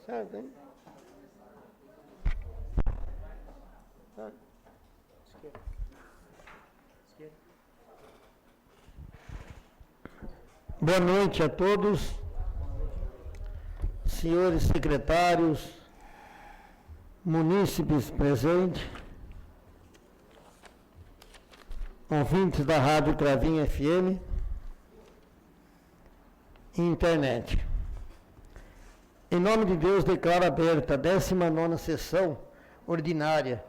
Certo, hein? Certo. Esquerda. Esquerda. Boa noite a todos, senhores secretários, munícipes presentes, ouvintes da Rádio Cravinho FM e internet. Em nome de Deus, declaro aberta a 19ª sessão ordinária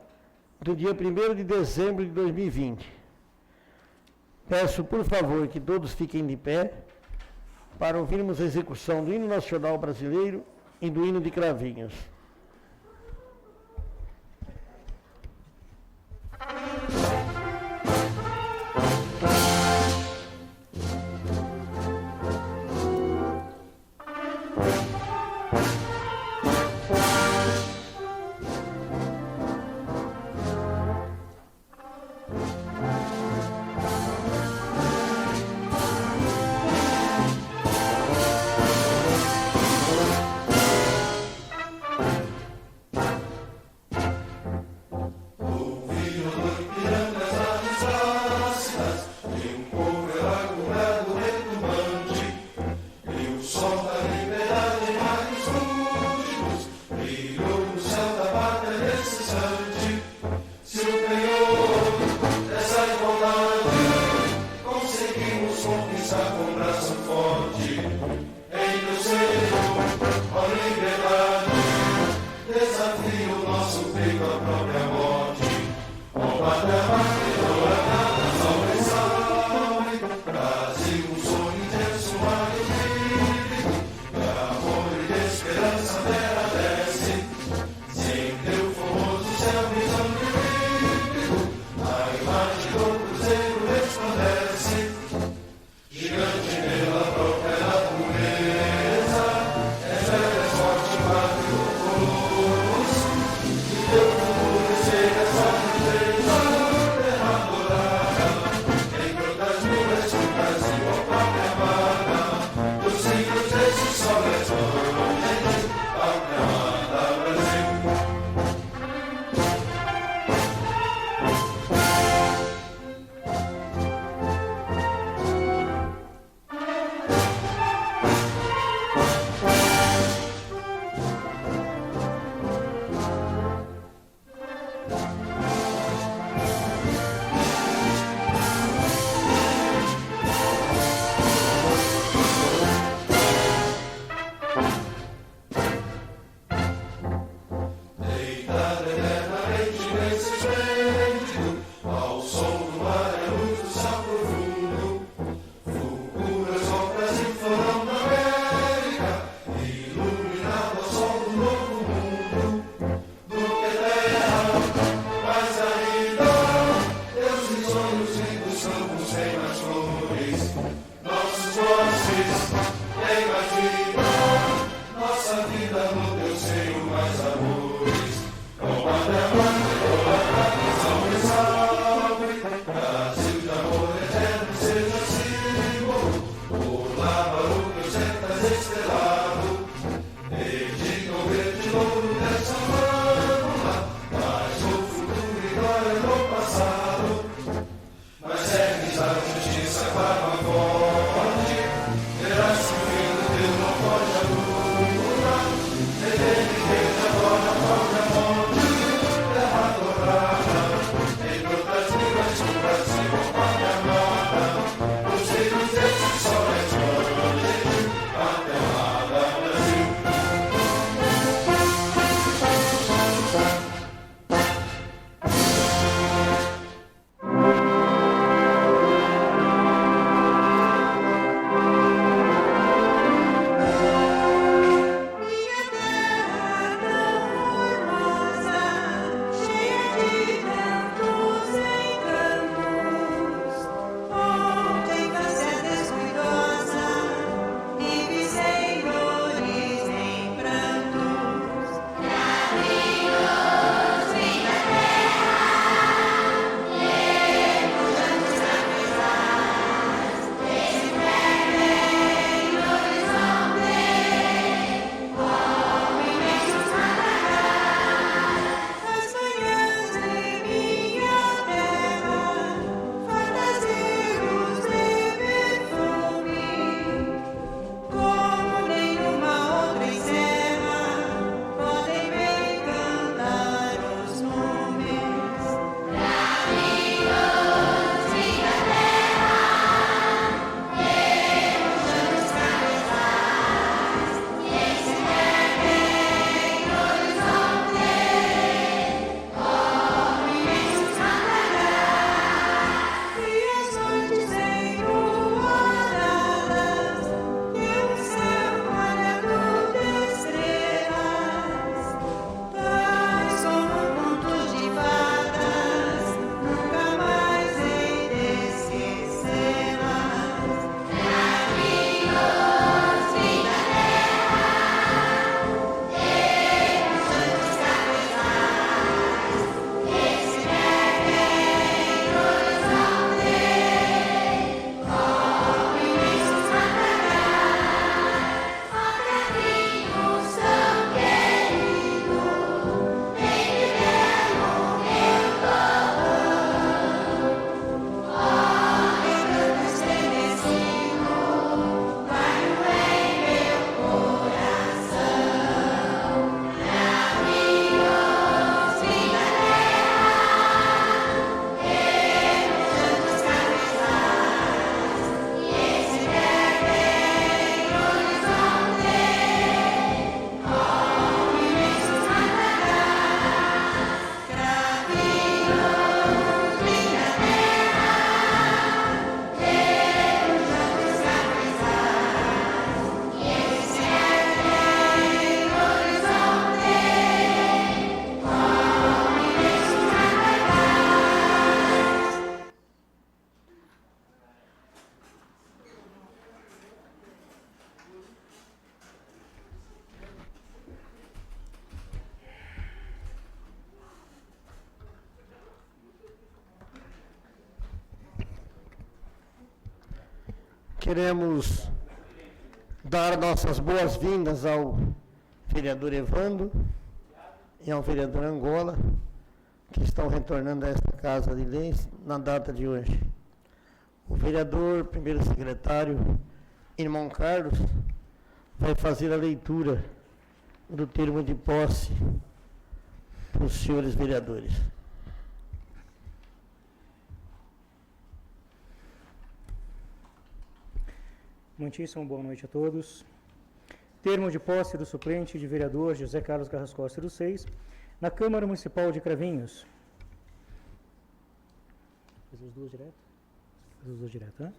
do dia 1º de dezembro de 2020. Peço, por favor, que todos fiquem de pé para ouvirmos a execução do hino nacional brasileiro e do hino de Cravinhos. Terás subido, Deus não pode anular. Queremos dar nossas boas-vindas ao vereador Evandro e ao vereador Angola, que estão retornando a esta Casa de Leis na data de hoje. O vereador, primeiro secretário, irmão Carlos, vai fazer a leitura do termo de posse para os senhores vereadores. Muitíssimo boa noite a todos. Termo de posse do suplente de vereador José Carlos Garras Costa dos Seis, na Câmara Municipal de Cravinhos. Fazer os duas direto? Fazer os dois direto, né?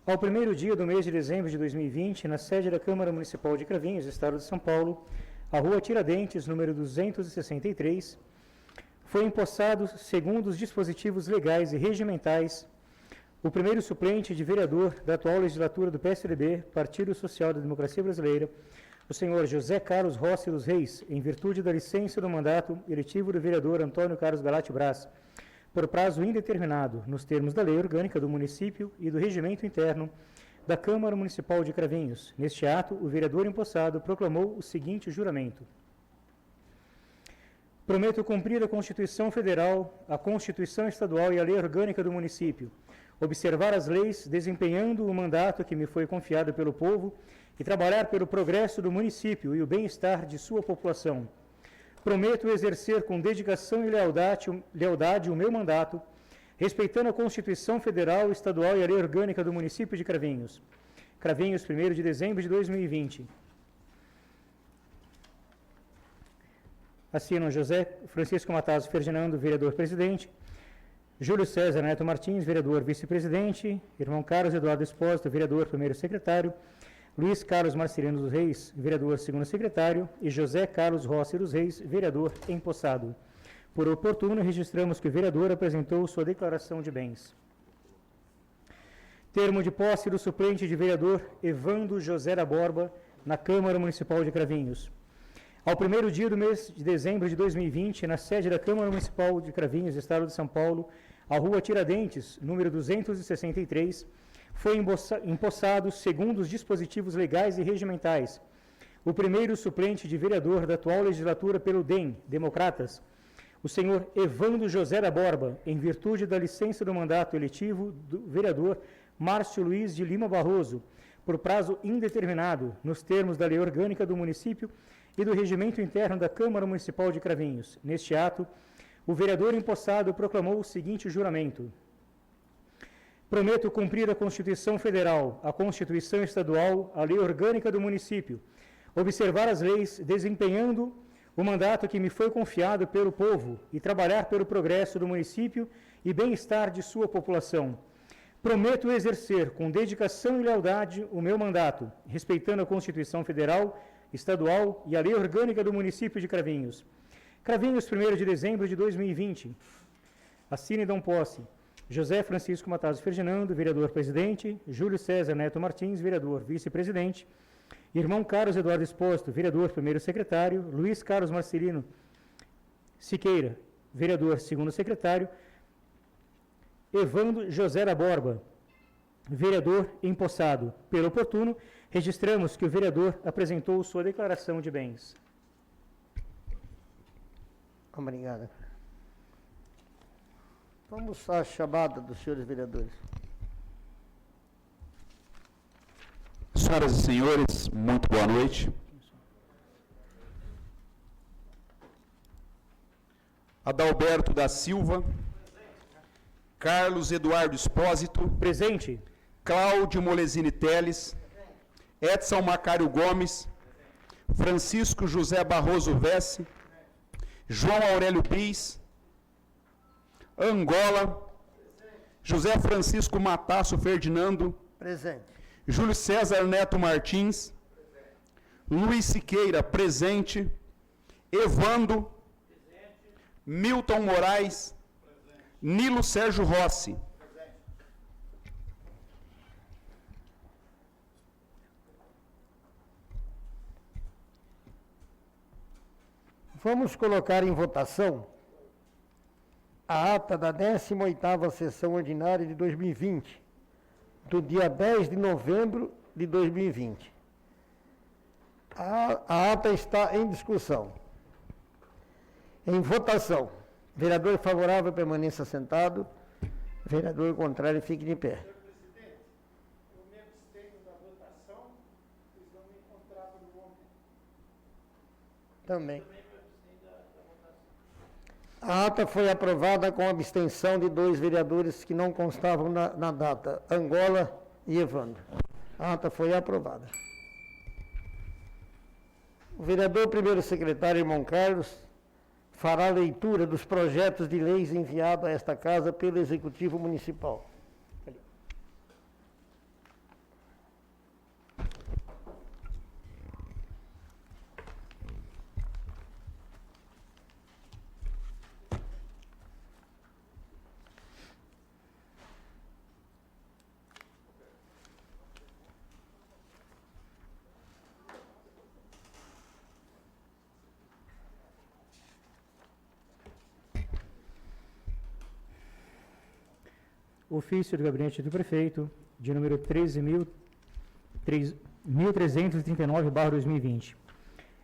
Ao primeiro dia do mês de dezembro de 2020, na sede da Câmara Municipal de Cravinhos, Estado de São Paulo, a Rua Tiradentes, número 263, foi empossado, segundo os dispositivos legais e regimentais, o primeiro suplente de vereador da atual legislatura do PSDB, Partido Social da Democracia Brasileira, o senhor José Carlos Rossi dos Reis, em virtude da licença do mandato eletivo do vereador Antônio Carlos Galati Braz, por prazo indeterminado, nos termos da Lei Orgânica do Município e do Regimento Interno da Câmara Municipal de Cravinhos. Neste ato, o vereador empossado proclamou o seguinte juramento: prometo cumprir a Constituição Federal, a Constituição Estadual e a Lei Orgânica do Município, observar as leis, desempenhando o mandato que me foi confiado pelo povo e trabalhar pelo progresso do município e o bem-estar de sua população. Prometo exercer com dedicação e lealdade o meu mandato, respeitando a Constituição Federal, Estadual e a Lei Orgânica do Município de Cravinhos. Cravinhos, 1º de dezembro de 2020. Assinam José Francisco Matasso Ferdinando, vereador-presidente, Júlio César Neto Martins, vereador vice-presidente, irmão Carlos Eduardo Espósito, vereador primeiro secretário, Luiz Carlos Marcelino dos Reis, vereador segundo secretário, e José Carlos Rossi dos Reis, vereador empossado. Por oportuno, registramos que o vereador apresentou sua declaração de bens. Termo de posse do suplente de vereador Evandro José da Borba, na Câmara Municipal de Cravinhos. Ao primeiro dia do mês de dezembro de 2020, na sede da Câmara Municipal de Cravinhos, Estado de São Paulo, a Rua Tiradentes, número 263, foi empossado, segundo os dispositivos legais e regimentais, o primeiro suplente de vereador da atual legislatura pelo DEM, Democratas, o senhor Evandro José da Borba, em virtude da licença do mandato eletivo do vereador Márcio Luiz de Lima Barroso, por prazo indeterminado, nos termos da Lei Orgânica do Município e do Regimento Interno da Câmara Municipal de Cravinhos. Neste ato, o vereador empossado proclamou o seguinte juramento: prometo cumprir a Constituição Federal, a Constituição Estadual, a Lei Orgânica do Município, observar as leis, desempenhando o mandato que me foi confiado pelo povo e trabalhar pelo progresso do município e bem-estar de sua população. Prometo exercer com dedicação e lealdade o meu mandato, respeitando a Constituição Federal, Estadual e a Lei Orgânica do Município de Cravinhos. Cravinhos, 1º de dezembro de 2020. Assine e dão posse José Francisco Matasso Ferdinando, vereador-presidente, Júlio César Neto Martins, vereador vice-presidente, irmão Carlos Eduardo Espósito, vereador primeiro secretário, Luiz Carlos Marcelino Siqueira, vereador segundo secretário, Evandro José da Borba, vereador empossado. Pelo oportuno, registramos que o vereador apresentou sua declaração de bens. Obrigado. Vamos à chamada dos senhores vereadores. Senhoras e senhores, muito boa noite. Adalberto da Silva. Carlos Eduardo Espósito. Presente. Cláudio Molesini Teles. Edson Macário Gomes. Francisco José Barroso Vesse. João Aurélio Pires. Angola. José Francisco Matasso Ferdinando. Presente. Júlio César Neto Martins. Luiz Siqueira, presente. Evandro. Milton Moraes. Nilo Sérgio Rossi. Vamos colocar em votação a ata da 18ª sessão ordinária de 2020 do dia 10 de novembro de 2020. A ata está em discussão. Em votação. Vereador favorável, permaneça sentado. Vereador contrário, fique de pé. Senhor presidente, eu me abstenho da votação, pois não me encontrava no momento. Também. Também me abstenho da votação. A ata foi aprovada com abstenção de 2 vereadores que não constavam na data, Angola e Evandro. A ata foi aprovada. O vereador primeiro secretário, irmão Carlos, fará a leitura dos projetos de leis enviados a esta casa pelo Executivo Municipal. Ofício do Gabinete do Prefeito, de número 13.339/2020.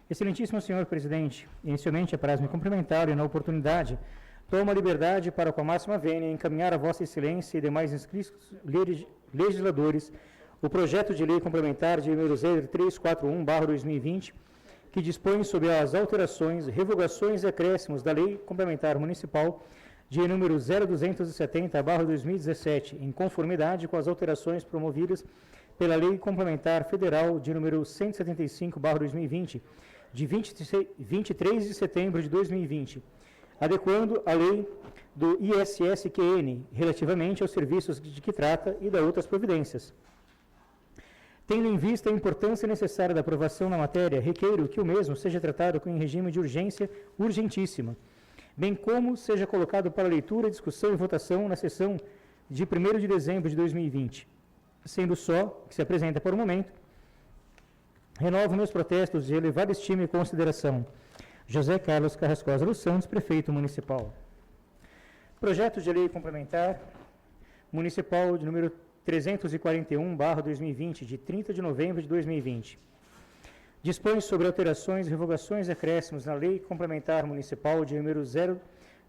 Excelentíssimo senhor presidente, inicialmente apraz-me cumprimentar e, na oportunidade, tomo a liberdade para, com a máxima vênia, encaminhar a vossa excelência e demais inscritos legisladores o projeto de lei complementar de número 0341/2020, que dispõe sobre as alterações, revogações e acréscimos da Lei Complementar Municipal de número 0270/2017, em conformidade com as alterações promovidas pela Lei Complementar Federal de número 175/2020, de 23 de setembro de 2020, adequando a Lei do ISS-QN, relativamente aos serviços de que trata e da outras providências. Tendo em vista a importância necessária da aprovação na matéria, requeiro que o mesmo seja tratado em regime de urgência urgentíssima, bem como seja colocado para leitura, discussão e votação na sessão de 1º de dezembro de 2020. Sendo só, que se apresenta por um momento, renovo meus protestos de elevada estima e consideração. José Carlos Carrascosa dos Santos, Prefeito Municipal. Projeto de Lei Complementar Municipal de número 341/2020, de 30 de novembro de 2020. Dispõe sobre alterações, revogações e acréscimos na Lei Complementar Municipal de número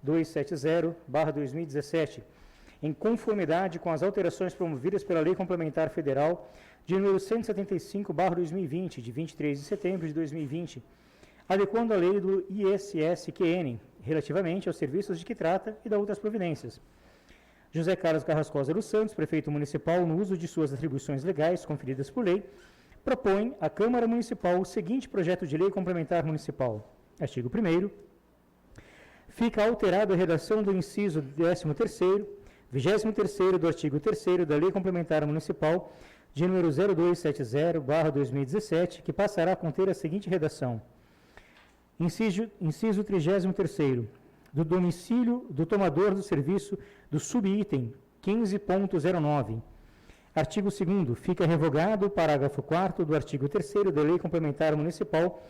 0270/2017, em conformidade com as alterações promovidas pela Lei Complementar Federal de número 175/2020, de 23 de setembro de 2020, adequando a lei do ISS-QN, relativamente aos serviços de que trata e da outras providências. José Carlos Carrascosa dos Santos, Prefeito Municipal, no uso de suas atribuições legais conferidas por lei, propõe à Câmara Municipal o seguinte projeto de lei complementar municipal. Artigo 1º. Fica alterada a redação do inciso 13º, 23º do artigo 3º da Lei Complementar Municipal de número 0270/2017, que passará a conter a seguinte redação. Inciso 33º. Do domicílio do tomador do serviço do subitem 15.09. Artigo 2º. Fica revogado o parágrafo 4º do artigo 3º da Lei Complementar Municipal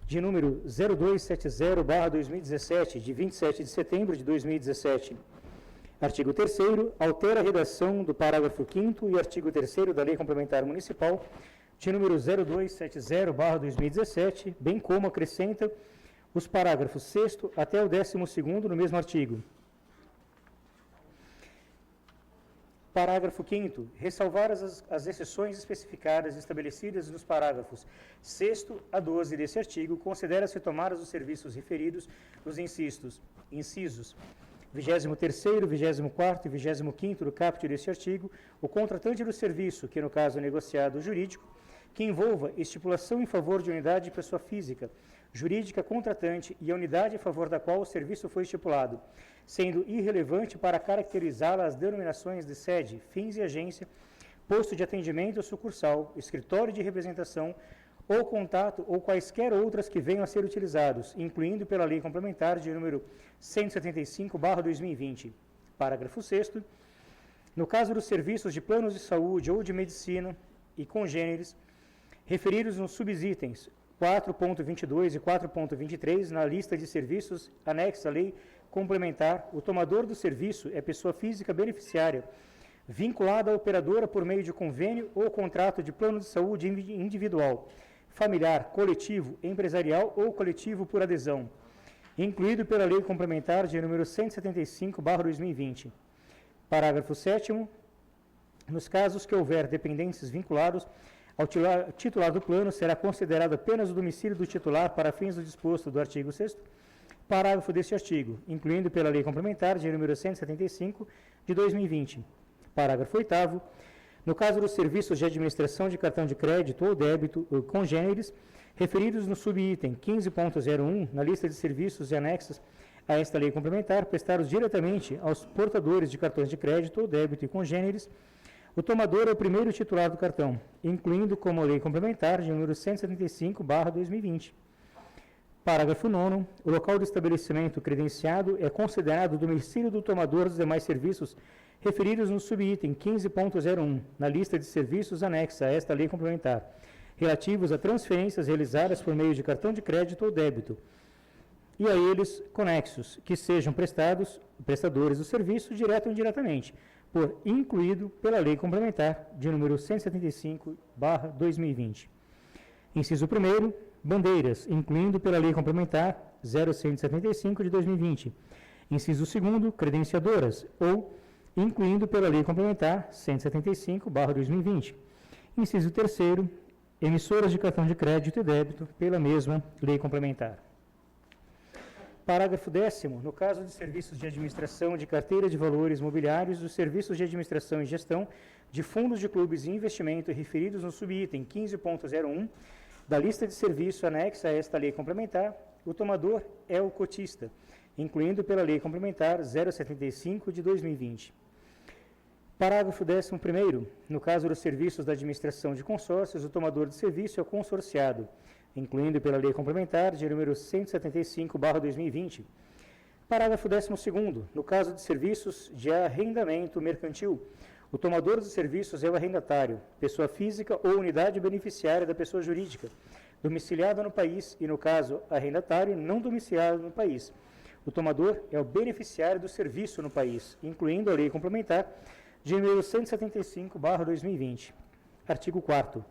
de número 0270/2017, de 27 de setembro de 2017. Artigo 3º. Altera a redação do parágrafo 5º e artigo 3º da Lei Complementar Municipal de número 0270/2017, bem como acrescenta os parágrafos 6º até o 12º no mesmo artigo. Parágrafo 5º. Ressalvar as exceções especificadas e estabelecidas nos parágrafos 6º a 12 desse artigo, considera-se tomadas os serviços referidos nos incisos 23º, 24º e 25º do caput deste artigo, o contratante do serviço, que no caso é negociado jurídico, que envolva estipulação em favor de unidade de pessoa física, jurídica contratante e a unidade a favor da qual o serviço foi estipulado, sendo irrelevante para caracterizá-la as denominações de sede, fins e agência, posto de atendimento ou sucursal, escritório de representação ou contato ou quaisquer outras que venham a ser utilizados, incluindo pela Lei Complementar de número 175/2020. Parágrafo 6º. No caso dos serviços de planos de saúde ou de medicina e congêneres, referidos nos subitens 4.22 e 4.23 na lista de serviços anexa à Lei Complementar, o tomador do serviço é pessoa física beneficiária vinculada à operadora por meio de convênio ou contrato de plano de saúde individual, familiar, coletivo, empresarial ou coletivo por adesão, incluído pela Lei Complementar de número 175/2020. Parágrafo 7º. Nos casos que houver dependentes vinculados ao titular do plano, será considerado apenas o domicílio do titular para fins do disposto do artigo 6º, parágrafo deste artigo, incluindo pela Lei Complementar de número 175 de 2020. Parágrafo 8º. No caso dos serviços de administração de cartão de crédito ou débito ou congêneres, referidos no subitem 15.01, na lista de serviços e anexos a esta lei complementar, prestados diretamente aos portadores de cartões de crédito ou débito e congêneres, o tomador é o primeiro titular do cartão, incluindo como lei complementar de número 175/2020. Parágrafo 9º. O local do estabelecimento credenciado é considerado o domicílio do tomador dos demais serviços referidos no subitem 15.01, na lista de serviços anexa a esta lei complementar, relativos a transferências realizadas por meio de cartão de crédito ou débito, e a eles conexos, que sejam prestadores do serviço, direto ou indiretamente, por incluído pela Lei Complementar de número 175/2020. Inciso 1º, bandeiras, incluindo pela Lei Complementar 0175 de 2020. Inciso 2º, credenciadoras, ou incluindo pela Lei Complementar 175/2020. Inciso 3º, emissoras de cartão de crédito e débito pela mesma Lei Complementar. Parágrafo 10º. No caso de serviços de administração de carteira de valores mobiliários, os serviços de administração e gestão de fundos de clubes e investimento referidos no subitem 15.01 da lista de serviço anexa a esta lei complementar, o tomador é o cotista, incluindo pela Lei Complementar 075 de 2020. Parágrafo 11º. No caso dos serviços da administração de consórcios, o tomador de serviço é o consorciado, incluindo pela Lei Complementar de número 175/2020. Parágrafo 12º. No caso de serviços de arrendamento mercantil, o tomador dos serviços é o arrendatário, pessoa física ou unidade beneficiária da pessoa jurídica, domiciliada no país e, no caso, arrendatário não domiciliado no país. O tomador é o beneficiário do serviço no país, incluindo a Lei Complementar de número 175/2020. Artigo 4º.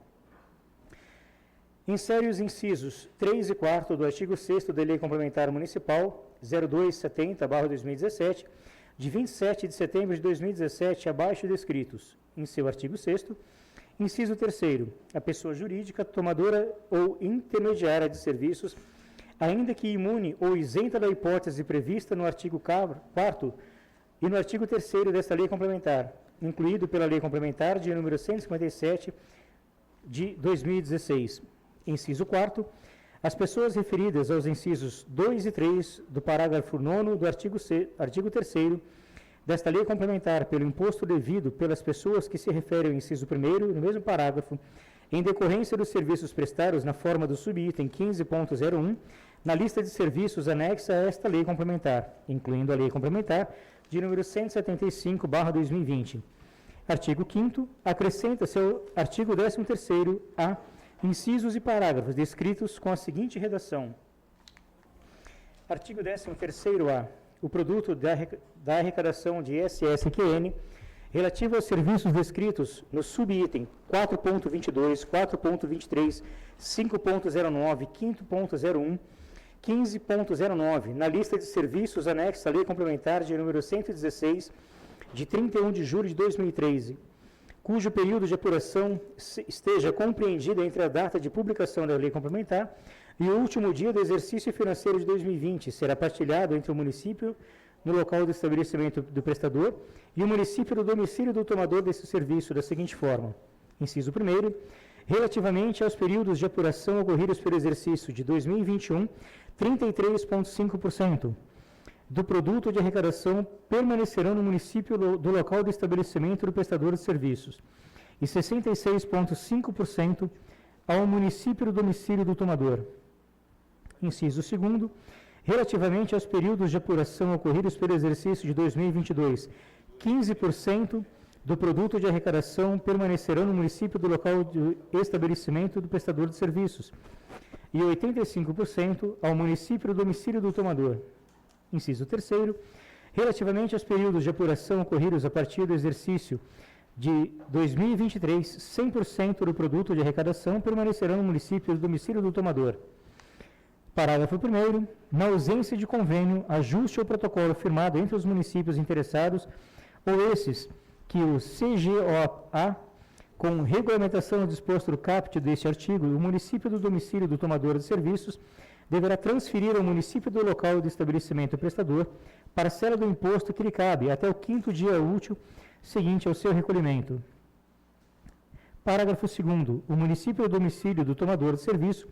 Insere os incisos 3 e 4 do artigo 6º da Lei Complementar Municipal 0270/2017, de 27 de setembro de 2017, abaixo descritos, em seu artigo 6º. Inciso 3º. A pessoa jurídica, tomadora ou intermediária de serviços, ainda que imune ou isenta da hipótese prevista no artigo 4º e no artigo 3º desta Lei Complementar, incluído pela Lei Complementar de número 157 de 2016. Inciso 4º, as pessoas referidas aos incisos 2 e 3 do parágrafo 9º do artigo 3º desta Lei Complementar pelo imposto devido pelas pessoas que se referem ao inciso 1º no mesmo parágrafo, em decorrência dos serviços prestados na forma do subitem 15.01, na lista de serviços anexa a esta Lei Complementar, incluindo a Lei Complementar de número 175/2020. Artigo 5º, acrescenta-se ao artigo 13º-A, incisos e parágrafos descritos com a seguinte redação. Artigo 13º-A. O produto da arrecadação de ISS-QN relativo aos serviços descritos no subitem 4.22, 4.23, 5.09, 5.01, 15.09, na lista de serviços anexa à Lei Complementar de número 116, de 31 de julho de 2013, cujo período de apuração esteja compreendido entre a data de publicação da Lei Complementar e o último dia do exercício financeiro de 2020, será partilhado entre o município no local do estabelecimento do prestador e o município do domicílio do tomador desse serviço da seguinte forma. Inciso 1º, relativamente aos períodos de apuração ocorridos pelo exercício de 2021, 33,5% do produto de arrecadação permanecerão no município do local do estabelecimento do prestador de serviços e 66,5% ao município do domicílio do tomador. Inciso 2º, relativamente aos períodos de apuração ocorridos pelo exercício de 2022, 15% do produto de arrecadação permanecerão no município do local de estabelecimento do prestador de serviços e 85% ao município do domicílio do tomador. Inciso 3º, Relativamente aos períodos de apuração ocorridos a partir do exercício de 2023, 100% do produto de arrecadação permanecerá no município do domicílio do tomador. Parágrafo 1º. Na ausência de convênio, ajuste ou protocolo firmado entre os municípios interessados ou esses que o CGOA, com regulamentação do disposto no caput deste artigo, o município do domicílio do tomador de serviços deverá transferir ao município do local do estabelecimento prestador parcela do imposto que lhe cabe até o 5º dia útil seguinte ao seu recolhimento. Parágrafo 2º. O município do domicílio do tomador de serviço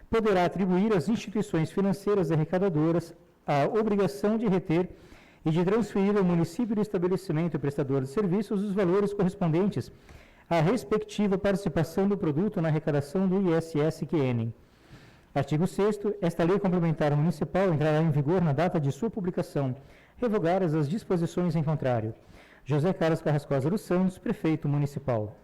poderá atribuir às instituições financeiras arrecadadoras a obrigação de reter e de transferir ao município do estabelecimento prestador de serviços os valores correspondentes à respectiva participação do produto na arrecadação do ISS-QN. Artigo 6º. Esta lei complementar municipal entrará em vigor na data de sua publicação, revogadas as disposições em contrário. José Carlos Carrascosa dos Santos, Prefeito Municipal.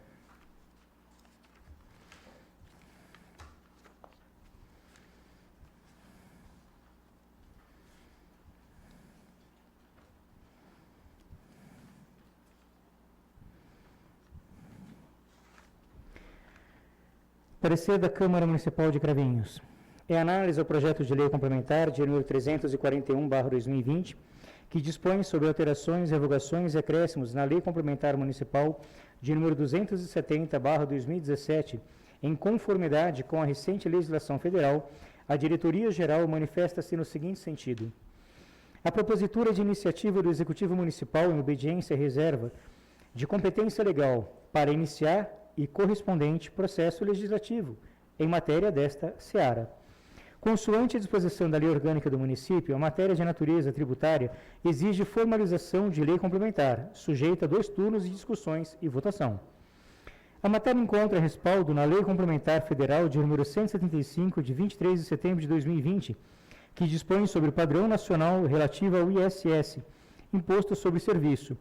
Parecer da Câmara Municipal de Cravinhos. É análise ao projeto de lei complementar de número 341/2020, que dispõe sobre alterações, revogações e acréscimos na Lei Complementar Municipal de número 270/2017, em conformidade com a recente legislação federal. A Diretoria-Geral manifesta-se no seguinte sentido: a propositura de iniciativa do Executivo Municipal em obediência à reserva de competência legal para iniciar e correspondente processo legislativo em matéria desta seara. Consoante a disposição da Lei Orgânica do Município, a matéria de natureza tributária exige formalização de lei complementar, sujeita a 2 turnos de discussões e votação. A matéria encontra respaldo na Lei Complementar Federal de número 175, de 23 de setembro de 2020, que dispõe sobre o padrão nacional relativo ao ISS, Imposto sobre Serviço,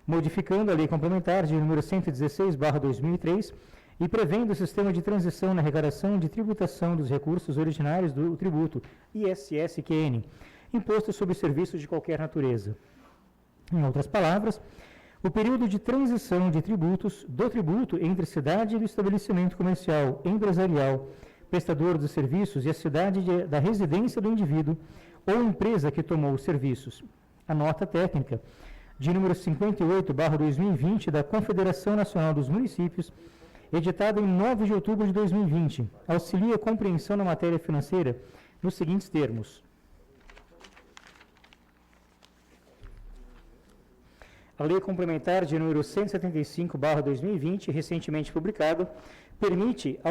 modificando a Lei Complementar de número 116/2003 e prevendo o sistema de transição na arrecadação de tributação dos recursos originários do tributo ISS-QN, Imposto sobre Serviços de qualquer natureza. Em outras palavras, o período de transição de tributos do tributo entre cidade do estabelecimento comercial, empresarial, prestador dos serviços e a cidade da residência do indivíduo ou empresa que tomou os serviços. A nota técnica de número 58/2020 da Confederação Nacional dos Municípios, editada em 9 de outubro de 2020, auxilia a compreensão da matéria financeira nos seguintes termos. A Lei Complementar de número 175/2020, recentemente publicada, permite a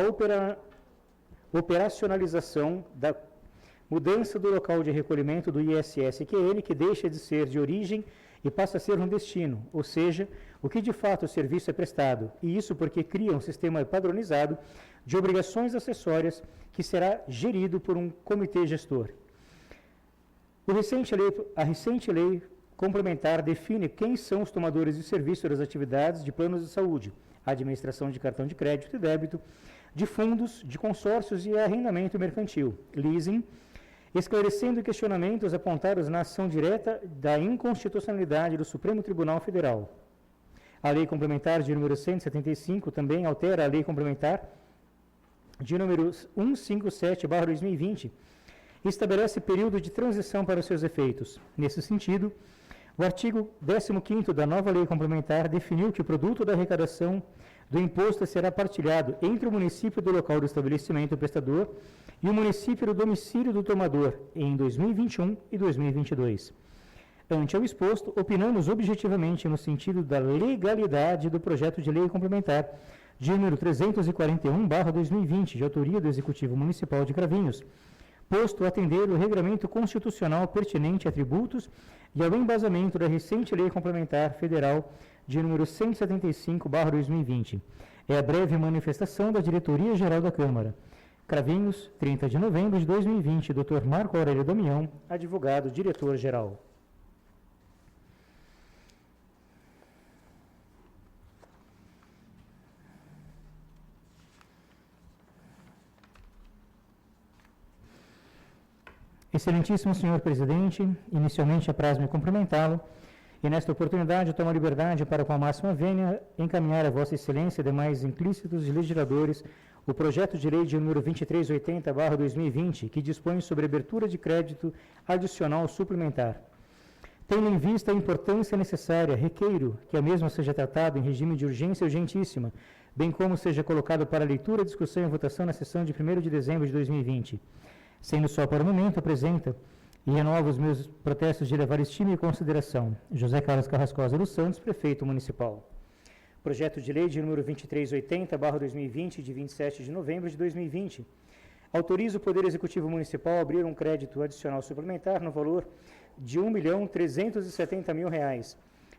operacionalização da mudança do local de recolhimento do ISS-QN, que deixa de ser de origem e passa a ser um destino, ou seja, o que de fato o serviço é prestado, e isso porque cria um sistema padronizado de obrigações acessórias que será gerido por um comitê gestor. A recente lei complementar define quem são os tomadores de serviço das atividades de planos de saúde, administração de cartão de crédito e débito, de fundos, de consórcios e arrendamento mercantil, leasing, esclarecendo questionamentos apontados na ação direta da inconstitucionalidade do Supremo Tribunal Federal. A Lei Complementar de número 175 também altera a Lei Complementar de número 157/2020 e estabelece período de transição para os seus efeitos. Nesse sentido, o artigo 15º da nova Lei Complementar definiu que o produto da arrecadação do imposto será partilhado entre o município do local do estabelecimento prestador e o município do domicílio do tomador em 2021 e 2022. Ante ao exposto, opinamos objetivamente no sentido da legalidade do projeto de lei complementar de número 341/2020, de autoria do Executivo Municipal de Cravinhos, posto a atender o regramento constitucional pertinente a tributos e ao embasamento da recente Lei Complementar Federal de número 175/2020. É a breve manifestação da Diretoria-Geral da Câmara. Cravinhos, 30 de novembro de 2020, Dr. Marco Aurélio Damião, advogado, diretor-geral. Excelentíssimo senhor presidente, inicialmente apraz-me cumprimentá-lo e nesta oportunidade tomo a liberdade para com a máxima vênia encaminhar a vossa excelência e demais implícitos e legisladores o projeto de lei de número 2380/2020, que dispõe sobre abertura de crédito adicional suplementar. Tendo em vista a importância necessária, requeiro que a mesma seja tratada em regime de urgência urgentíssima, bem como seja colocado para leitura, discussão e votação na sessão de 1º de dezembro de 2020. Sendo só para o momento, apresenta e renovo os meus protestos de elevar estima e consideração. José Carlos Carrascosa dos Santos, Prefeito Municipal. Projeto de lei de número 2380/2020, de 27 de novembro de 2020. Autoriza o Poder Executivo Municipal a abrir um crédito adicional suplementar no valor de R$ 1.370.000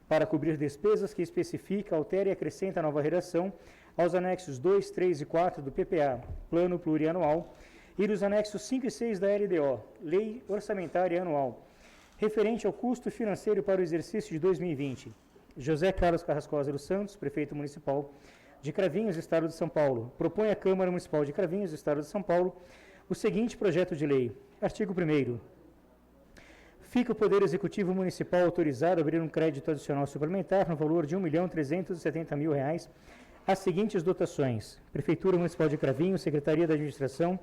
para cobrir despesas que especifica, altera e acrescenta a nova redação aos anexos 2, 3 e 4 do PPA, Plano Plurianual, e dos anexos 5 e 6 da LDO, Lei Orçamentária Anual, referente ao custo financeiro para o exercício de 2020. José Carlos Carrascosa dos Santos, Prefeito Municipal de Cravinhos, Estado de São Paulo, propõe à Câmara Municipal de Cravinhos, Estado de São Paulo, o seguinte projeto de lei. Artigo 1º. Fica o Poder Executivo Municipal autorizado a abrir um crédito adicional suplementar no valor de R$ 1.370.000 às seguintes dotações: Prefeitura Municipal de Cravinhos, Secretaria da Administração,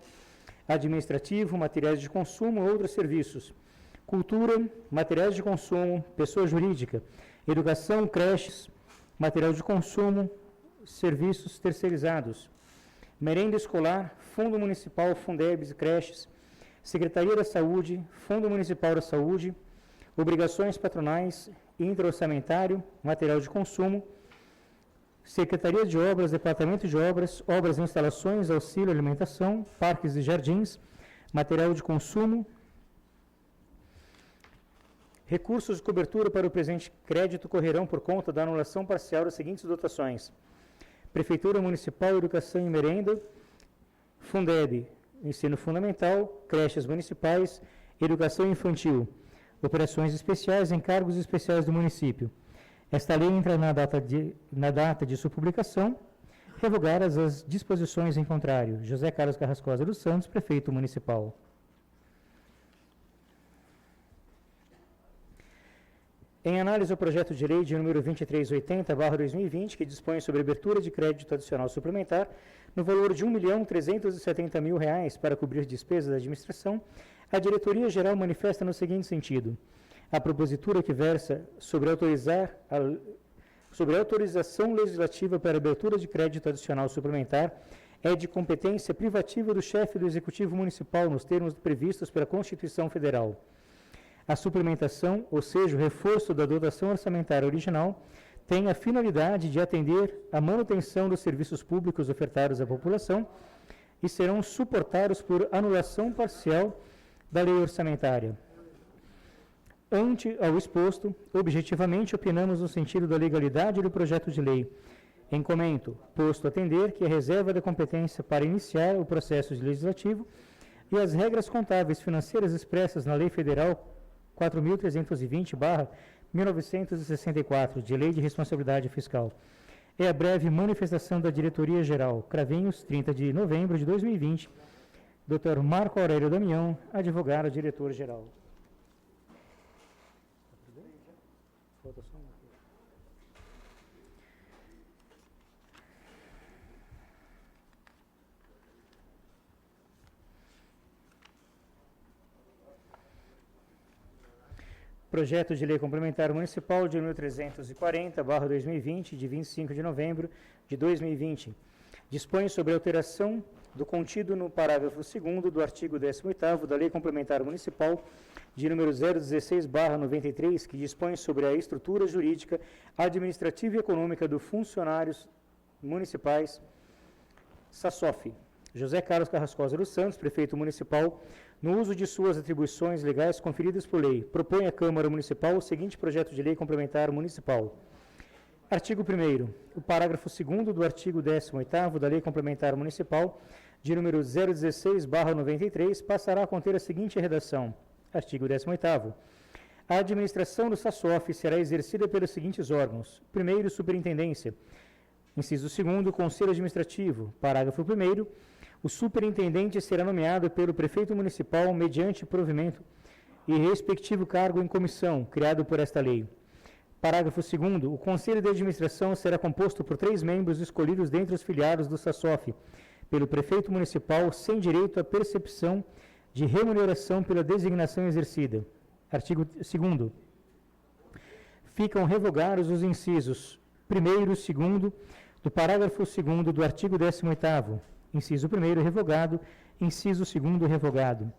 Administrativo, Materiais de Consumo e outros serviços, Cultura, Materiais de Consumo, Pessoa Jurídica, Educação, Creches, Material de Consumo, Serviços Terceirizados, Merenda Escolar, Fundo Municipal, Fundebs e Creches, Secretaria da Saúde, Fundo Municipal da Saúde, Obrigações Patronais, Intra-Orçamentário, Material de Consumo, Secretaria de Obras, Departamento de Obras, Obras e Instalações, Auxílio Alimentação, Parques e Jardins, Material de Consumo. Recursos de cobertura para o presente crédito correrão por conta da anulação parcial das seguintes dotações: Prefeitura Municipal, Educação e Merenda, Fundeb, Ensino Fundamental, Creches Municipais, Educação Infantil, Operações Especiais, Encargos Especiais do Município. Esta lei entra na data de sua publicação, revogadas as disposições em contrário. José Carlos Carrascosa dos Santos, Prefeito Municipal. Em análise ao projeto de lei de número 2380/2020, que dispõe sobre abertura de crédito adicional suplementar no valor de R$ 1.370.000 para cobrir despesas da administração, a Diretoria-Geral manifesta no seguinte sentido: a propositura que versa sobre autorização legislativa para abertura de crédito adicional suplementar é de competência privativa do chefe do Executivo Municipal nos termos previstos pela Constituição Federal. A suplementação, ou seja, o reforço da dotação orçamentária original, tem a finalidade de atender à manutenção dos serviços públicos ofertados à população e serão suportados por anulação parcial da lei orçamentária. Ante ao exposto, objetivamente opinamos no sentido da legalidade do projeto de lei. Em comento, posto atender que a reserva da competência para iniciar o processo legislativo e as regras contábeis financeiras expressas na Lei Federal 4.320/1964, de Lei de Responsabilidade Fiscal. É a breve manifestação da Diretoria-Geral, Cravinhos, 30 de novembro de 2020, Dr. Marco Aurélio Damião, advogado diretor-geral. Projeto de Lei Complementar Municipal de número 340/2020, de 25 de novembro de 2020. Dispõe sobre a alteração do contido no parágrafo 2º do artigo 18º da Lei Complementar Municipal de número 016/93, que dispõe sobre a estrutura jurídica, administrativa e econômica dos funcionários municipais, SASOF. José Carlos Carrascosa dos Santos, Prefeito Municipal, no uso de suas atribuições legais conferidas por lei, propõe à Câmara Municipal o seguinte projeto de lei complementar municipal. Artigo 1º. O parágrafo 2º do artigo 18º da Lei Complementar Municipal, de número 016/93, passará a conter a seguinte redação. Artigo 18º. A administração do SASOF será exercida pelos seguintes órgãos. Primeiro, Superintendência. Inciso 2º, Conselho Administrativo. Parágrafo 1º. O superintendente será nomeado pelo prefeito municipal mediante provimento e respectivo cargo em comissão, criado por esta lei. Parágrafo 2º. O Conselho de Administração será composto por 3 membros escolhidos dentre os filiados do SASOF, pelo prefeito municipal, sem direito à percepção de remuneração pela designação exercida. Artigo 2º. Ficam revogados os incisos 1º e 2º do parágrafo 2º do artigo 18º. Inciso 1º revogado, inciso 2º revogado.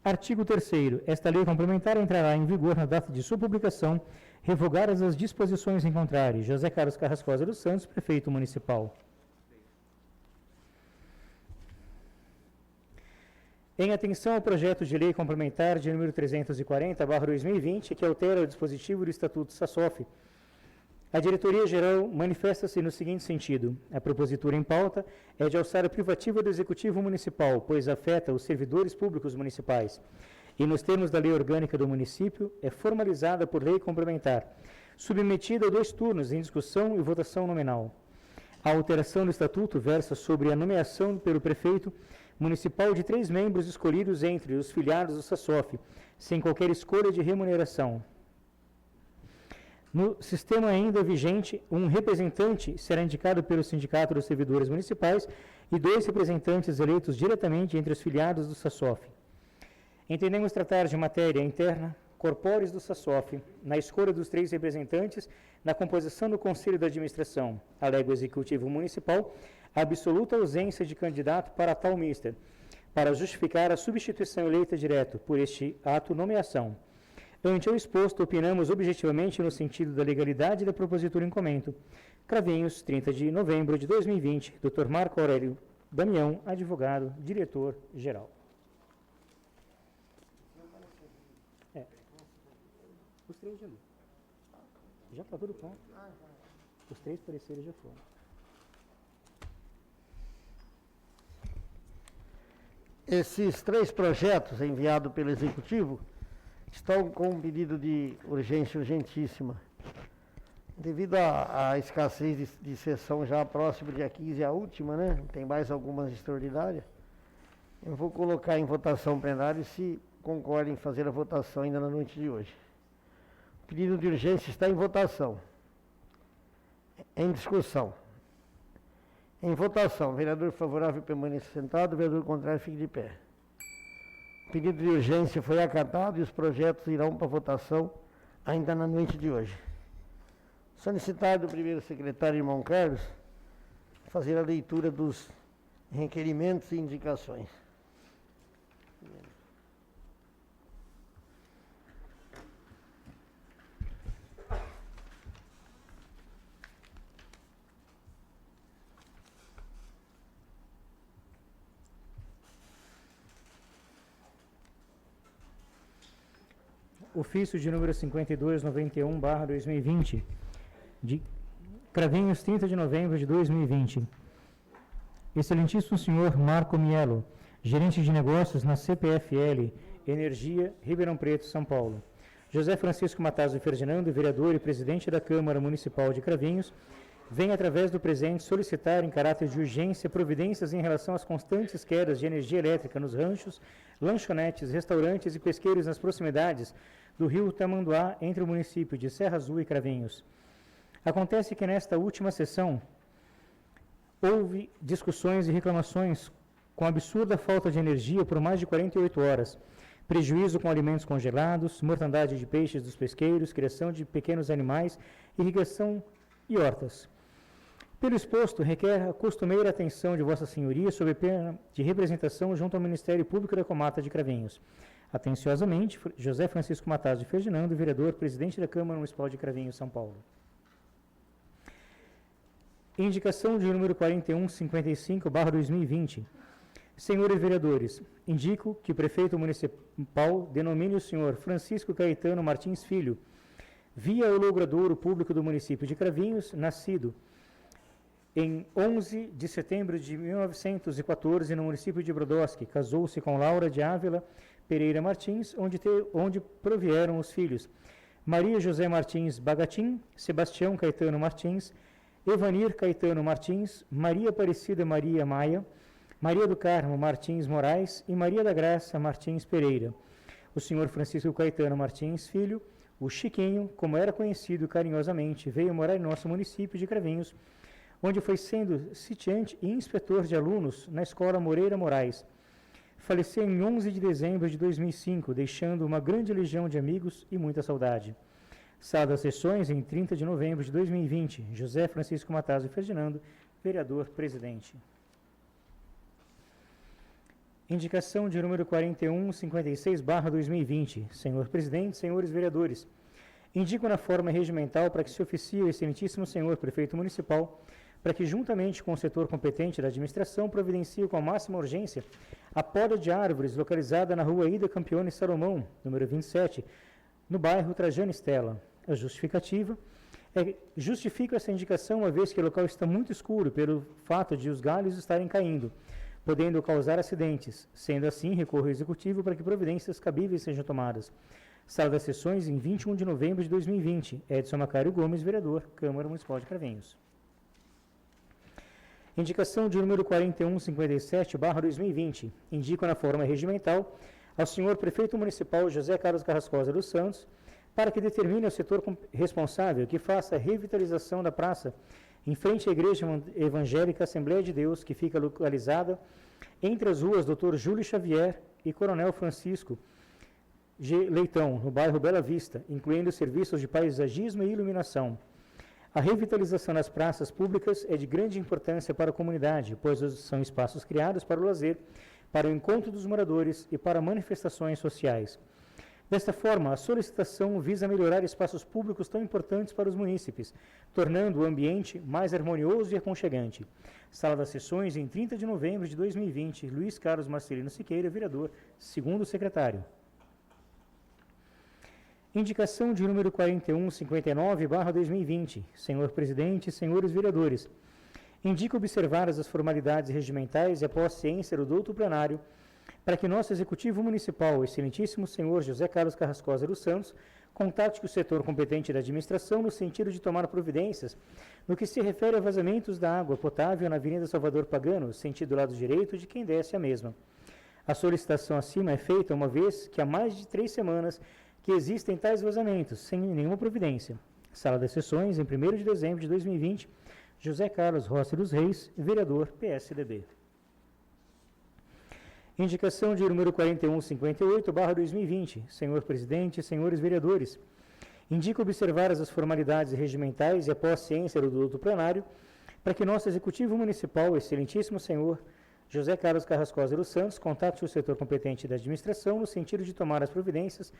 Artigo 3º. Esta lei complementar entrará em vigor na data de sua publicação, revogadas as disposições em contrário. José Carlos Carrascosa dos Santos, prefeito municipal. Em atenção ao projeto de lei complementar de número 340/2020, que altera o dispositivo do Estatuto SASOF, a Diretoria-Geral manifesta-se no seguinte sentido: a propositura em pauta é de alçada privativa do Executivo Municipal, pois afeta os servidores públicos municipais, e nos termos da Lei Orgânica do Município, é formalizada por lei complementar, submetida a 2 turnos em discussão e votação nominal. A alteração do Estatuto versa sobre a nomeação pelo prefeito municipal de 3 membros escolhidos entre os filiados do SASOF, sem qualquer escolha de remuneração. No sistema ainda vigente, um representante será indicado pelo Sindicato dos Servidores Municipais e 2 representantes eleitos diretamente entre os filiados do SASOF. Entendemos tratar de matéria interna, corpóreis do SASOF, na escolha dos 3 representantes, na composição do Conselho de Administração, alega o Executivo Municipal, a absoluta ausência de candidato para tal mista, para justificar a substituição eleita direto por este ato nomeação. Ante o exposto, opinamos objetivamente no sentido da legalidade da propositura em comento. Cravinhos, 30 de novembro de 2020, Dr. Marco Aurélio Damião, advogado, diretor-geral. Os 3 já li. Já está tudo pronto. Os 3 pareceres já foram. Esses 3 projetos enviados pelo Executivo estão com um pedido de urgência urgentíssima. Devido à escassez de sessão já próximo, dia 15, a última, né? Tem mais algumas extraordinárias. Eu vou colocar em votação plenária e se concordem em fazer a votação ainda na noite de hoje. O pedido de urgência está em votação. Em discussão. Em votação. Vereador favorável permaneça sentado, vereador contrário fique de pé. O pedido de urgência foi acatado e os projetos irão para votação ainda na noite de hoje. Solicitado o primeiro secretário, irmão Carlos, fazer a leitura dos requerimentos e indicações. Ofício de número 5291/2020, de Cravinhos, 30 de novembro de 2020. Excelentíssimo senhor Marco Mielo, gerente de negócios na CPFL Energia, Ribeirão Preto, São Paulo. José Francisco Matazo Ferdinando, vereador e presidente da Câmara Municipal de Cravinhos, vem, através do presente, solicitar, em caráter de urgência, providências em relação às constantes quedas de energia elétrica nos ranchos, lanchonetes, restaurantes e pesqueiros nas proximidades do rio Tamanduá, entre o município de Serra Azul e Cravinhos. Acontece que nesta última sessão houve discussões e reclamações com absurda falta de energia por mais de 48 horas, prejuízo com alimentos congelados, mortandade de peixes dos pesqueiros, criação de pequenos animais, irrigação e hortas. Pelo exposto, requer a costumeira atenção de Vossa Senhoria sob pena de representação junto ao Ministério Público da Comata de Cravinhos. Atenciosamente, José Francisco Matazo de Ferdinando, vereador, presidente da Câmara Municipal de Cravinhos, São Paulo. Indicação de número 4155/2020. Senhores vereadores, indico que o prefeito municipal denomine o senhor Francisco Caetano Martins Filho, via o logradouro público do município de Cravinhos, nascido em 11 de setembro de 1914 no município de Brodowski, casou-se com Laura de Ávila Pereira Martins, onde provieram os filhos Maria José Martins Bagatim, Sebastião Caetano Martins, Evanir Caetano Martins, Maria Aparecida Maria Maia, Maria do Carmo Martins Moraes e Maria da Graça Martins Pereira. O senhor Francisco Caetano Martins Filho, o Chiquinho, como era conhecido carinhosamente, veio morar em nosso município de Cravinhos, onde foi sendo sitiante e inspetor de alunos na Escola Moreira Moraes. Faleceu em 11 de dezembro de 2005, deixando uma grande legião de amigos e muita saudade. Sala das sessões em 30 de novembro de 2020. José Francisco Matazo Ferdinando, vereador presidente. Indicação de número 4156/2020. Senhor presidente, senhores vereadores, indico na forma regimental para que se oficie o excelentíssimo senhor prefeito municipal, para que, juntamente com o setor competente da administração, providencie com a máxima urgência a poda de árvores localizada na rua Ida Campione Salomão, número 27, no bairro Trajano Estela. A justificativa justifico essa indicação uma vez que o local está muito escuro pelo fato de os galhos estarem caindo, podendo causar acidentes. Sendo assim, recorro ao Executivo para que providências cabíveis sejam tomadas. Sala das sessões em 21 de novembro de 2020. Edson Macário Gomes, vereador, Câmara Municipal de Cravinhos. Indicação de número 4157/2020. Indico na forma regimental ao senhor prefeito municipal José Carlos Carrascosa dos Santos para que determine ao setor responsável que faça a revitalização da praça em frente à Igreja Evangélica Assembleia de Deus, que fica localizada entre as ruas Dr. Júlio Xavier e Coronel Francisco G. Leitão, no bairro Bela Vista, incluindo serviços de paisagismo e iluminação. A revitalização das praças públicas é de grande importância para a comunidade, pois são espaços criados para o lazer, para o encontro dos moradores e para manifestações sociais. Desta forma, a solicitação visa melhorar espaços públicos tão importantes para os munícipes, tornando o ambiente mais harmonioso e aconchegante. Sala das sessões em 30 de novembro de 2020. Luiz Carlos Marcelino Siqueira, vereador, segundo secretário. Indicação de número 4159/2020. Senhor presidente, senhores vereadores, indico observar as formalidades regimentais e após ciência do douto plenário para que nosso Executivo Municipal, excelentíssimo senhor José Carlos Carrascosa dos Santos, contate o setor competente da administração no sentido de tomar providências no que se refere a vazamentos da água potável na Avenida Salvador Pagano, sentido lado direito de quem desce a mesma. A solicitação acima é feita uma vez que há mais de 3 semanas que existem tais vazamentos, sem nenhuma providência. Sala das sessões, em 1º de dezembro de 2020, José Carlos Rossi dos Reis, vereador, PSDB. Indicação de número 4158/2020. Senhor presidente, senhores vereadores, indico observar as formalidades regimentais e após ciência do douto plenário para que nosso Executivo Municipal, excelentíssimo senhor José Carlos Carrascosa dos Santos, contate o setor competente da administração no sentido de tomar as providências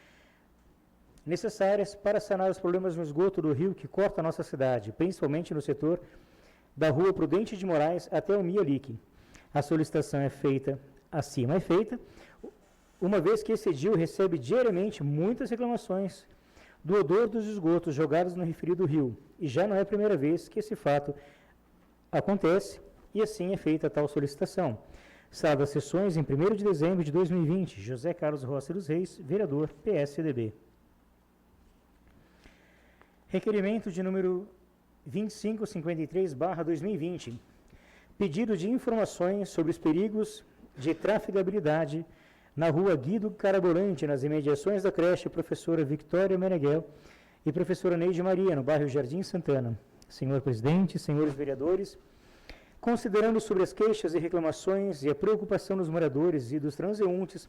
necessárias para sanar os problemas no esgoto do rio que corta a nossa cidade, principalmente no setor da rua Prudente de Moraes até o Mialique. A solicitação acima é feita, uma vez que esse edil recebe diariamente muitas reclamações do odor dos esgotos jogados no referido rio, e já não é a primeira vez que esse fato acontece, e assim é feita tal solicitação. Sala das sessões em 1º de dezembro de 2020, José Carlos Rossi dos Reis, vereador, PSDB. Requerimento de número 2553/2020. Pedido de informações sobre os perigos de trafegabilidade na rua Guido Carabolante, nas imediações da creche Professora Victoria Meneghel e Professora Neide Maria, no bairro Jardim Santana. Senhor presidente, senhores vereadores, considerando sobre as queixas e reclamações e a preocupação dos moradores e dos transeuntes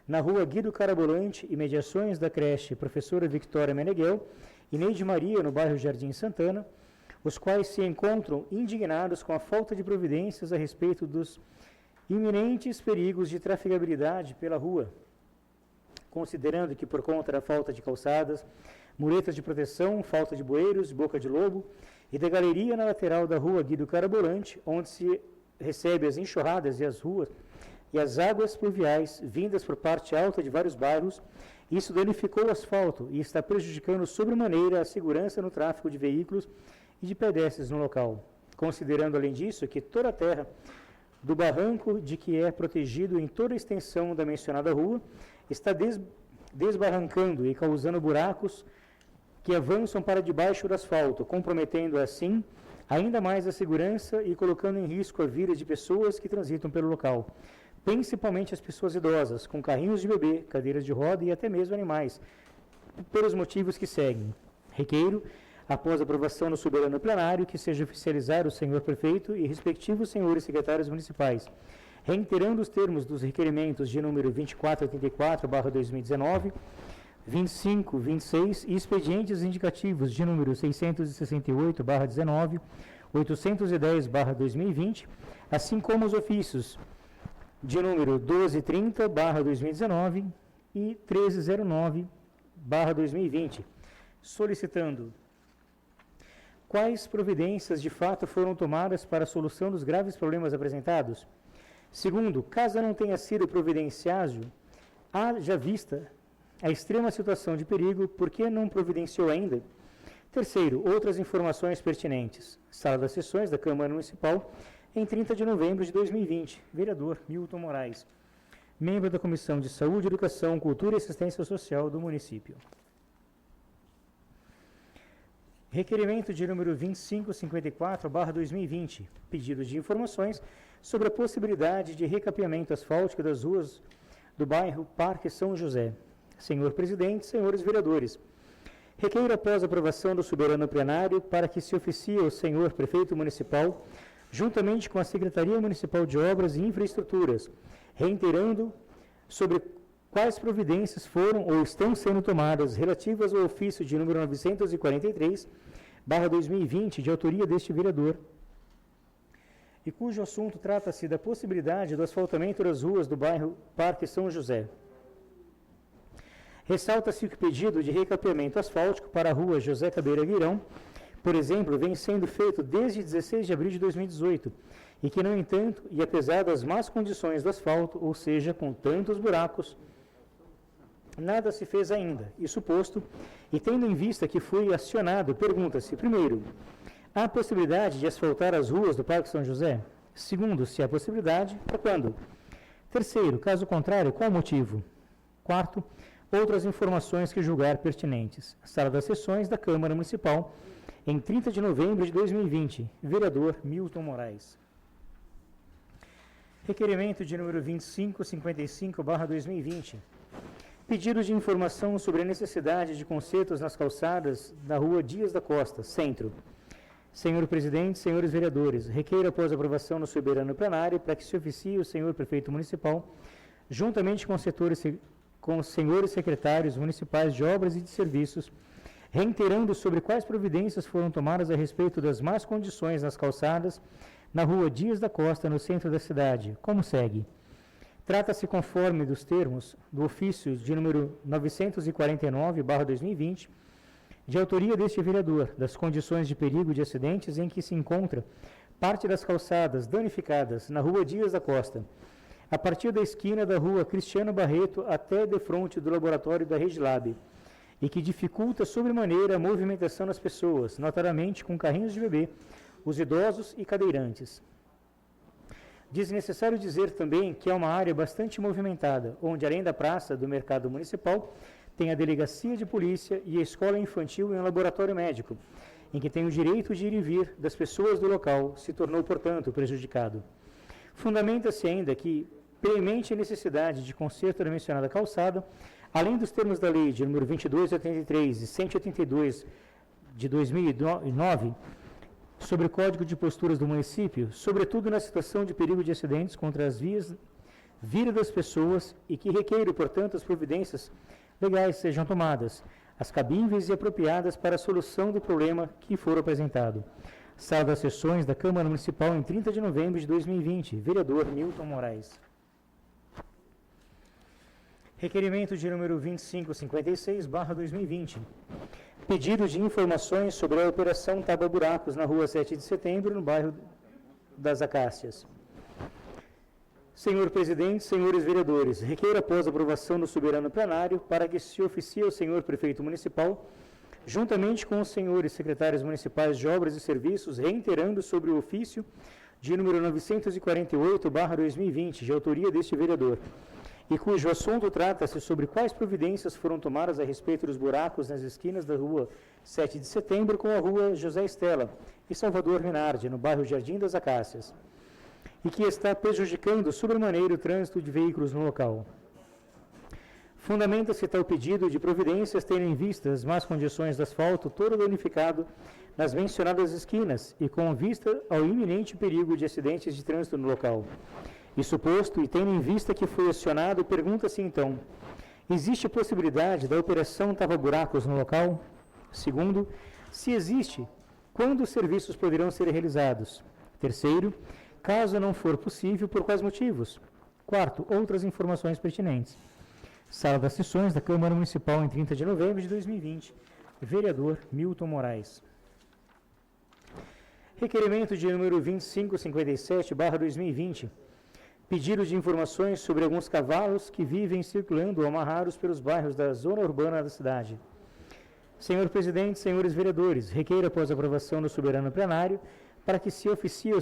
na rua Guido Carabolante, imediações da creche Professora Victoria Meneghel e Neide Maria, no bairro Jardim Santana, os quais se encontram indignados com a falta de providências a respeito dos iminentes perigos de trafegabilidade pela rua, considerando que por conta da falta de calçadas, muretas de proteção, falta de bueiros, boca de lobo e da galeria na lateral da rua Guido Carabolante, onde se recebe as enxurradas e as ruas e as águas pluviais vindas por parte alta de vários bairros, isso danificou o asfalto e está prejudicando sobremaneira a segurança no tráfego de veículos e de pedestres no local. Considerando, além disso, que toda a terra do barranco de que é protegido em toda a extensão da mencionada rua está desbarrancando e causando buracos que avançam para debaixo do asfalto, comprometendo assim ainda mais a segurança e colocando em risco a vida de pessoas que transitam pelo local, principalmente as pessoas idosas, com carrinhos de bebê, cadeiras de roda e até mesmo animais, pelos motivos que seguem. Requeiro, após a aprovação no soberano plenário, que seja oficializado o senhor prefeito e respectivos senhores secretários municipais, reiterando os termos dos requerimentos de número 2484/2019, 2526 e expedientes indicativos de número 668/19, 810/2020, assim como os ofícios de número 1230/2019 e 1309/2020, solicitando quais providências de fato foram tomadas para a solução dos graves problemas apresentados. Segundo, caso não tenha sido providenciado, haja vista a extrema situação de perigo, por que não providenciou ainda? Terceiro, outras informações pertinentes. Sala das Sessões da Câmara Municipal, em 30 de novembro de 2020. Vereador Milton Moraes, membro da Comissão de Saúde, Educação, Cultura e Assistência Social do município. Requerimento de número 2554/2020. Pedido de informações sobre a possibilidade de recapeamento asfáltico das ruas do bairro Parque São José. Senhor presidente, senhores vereadores, requeiro após a aprovação do soberano plenário para que se oficie ao senhor prefeito municipal, juntamente com a Secretaria Municipal de Obras e Infraestruturas, reiterando sobre quais providências foram ou estão sendo tomadas relativas ao ofício de número 943/2020, de autoria deste vereador, e cujo assunto trata-se da possibilidade do asfaltamento das ruas do bairro Parque São José. Ressalta-se que o pedido de recapeamento asfáltico para a rua José Cadeira Guirão, por exemplo, vem sendo feito desde 16 de abril de 2018, e que, no entanto, e apesar das más condições do asfalto, ou seja, com tantos buracos, nada se fez ainda. Isso posto, e tendo em vista que fui acionado, pergunta-se, primeiro, há possibilidade de asfaltar as ruas do Parque São José? Segundo, se há possibilidade, para quando? Terceiro, caso contrário, qual o motivo? Quarto, outras informações que julgar pertinentes. Sala das Sessões da Câmara Municipal, em 30 de novembro de 2020. Vereador Milton Moraes. Requerimento de número 2555/2020. Pedido de informação sobre a necessidade de consertos nas calçadas da rua Dias da Costa, Centro. Senhor presidente, senhores vereadores, requeiro após aprovação no soberano plenário para que se oficie o senhor prefeito municipal, juntamente com os senhores secretários municipais de obras e de serviços, reiterando sobre quais providências foram tomadas a respeito das más condições nas calçadas na rua Dias da Costa, no centro da cidade, como segue. Trata-se, conforme dos termos do ofício de número 949/2020, de autoria deste vereador, das condições de perigo de acidentes em que se encontra parte das calçadas danificadas na rua Dias da Costa, a partir da esquina da rua Cristiano Barreto até defronte do laboratório da RedeLab, e que dificulta sobremaneira a movimentação das pessoas, notadamente com carrinhos de bebê, os idosos e cadeirantes. Desnecessário dizer também que é uma área bastante movimentada, onde, além da praça do mercado municipal, tem a delegacia de polícia e a escola infantil e um laboratório médico, em que tem o direito de ir e vir das pessoas do local, se tornou, portanto, prejudicado. Fundamenta-se ainda que, premente a necessidade de conserto da mencionada calçada, além dos termos da lei de número 2283 e 182 de 2009, sobre o Código de Posturas do município, sobretudo na situação de perigo de acidentes contra as vidas das pessoas, e que requeiro, portanto, as providências legais sejam tomadas, as cabíveis e apropriadas para a solução do problema que for apresentado. Sala das Sessões da Câmara Municipal, em 30 de novembro de 2020. Vereador Milton Moraes. Requerimento de número 2556/2020. Pedido de informações sobre a operação Taba Buracos na rua 7 de setembro, no bairro das Acácias. Senhor presidente, senhores vereadores, requeiro após aprovação do soberano plenário para que se oficie ao senhor prefeito municipal, juntamente com os senhores secretários municipais de obras e serviços, reiterando sobre o ofício de número 948/2020, de autoria deste vereador, e cujo assunto trata-se sobre quais providências foram tomadas a respeito dos buracos nas esquinas da rua 7 de Setembro com a rua José Estela e Salvador Minardi, no bairro Jardim das Acácias, e que está prejudicando sobremaneira o trânsito de veículos no local. Fundamenta-se tal pedido de providências tendo em vista as más condições do asfalto todo danificado nas mencionadas esquinas e com vista ao iminente perigo de acidentes de trânsito no local. Isso posto, e tendo em vista que foi acionado, pergunta-se então, existe possibilidade da operação tapa-buracos no local? Segundo, se existe, quando os serviços poderão ser realizados? Terceiro, caso não for possível, por quais motivos? Quarto, outras informações pertinentes. Sala das Sessões da Câmara Municipal em 30 de novembro de 2020. Vereador Milton Moraes. Requerimento de número 2557/2020. Pedido de informações sobre alguns cavalos que vivem circulando ou amarrados pelos bairros da zona urbana da cidade. Senhor Presidente, senhores vereadores, requeiro após aprovação do soberano plenário para que se oficie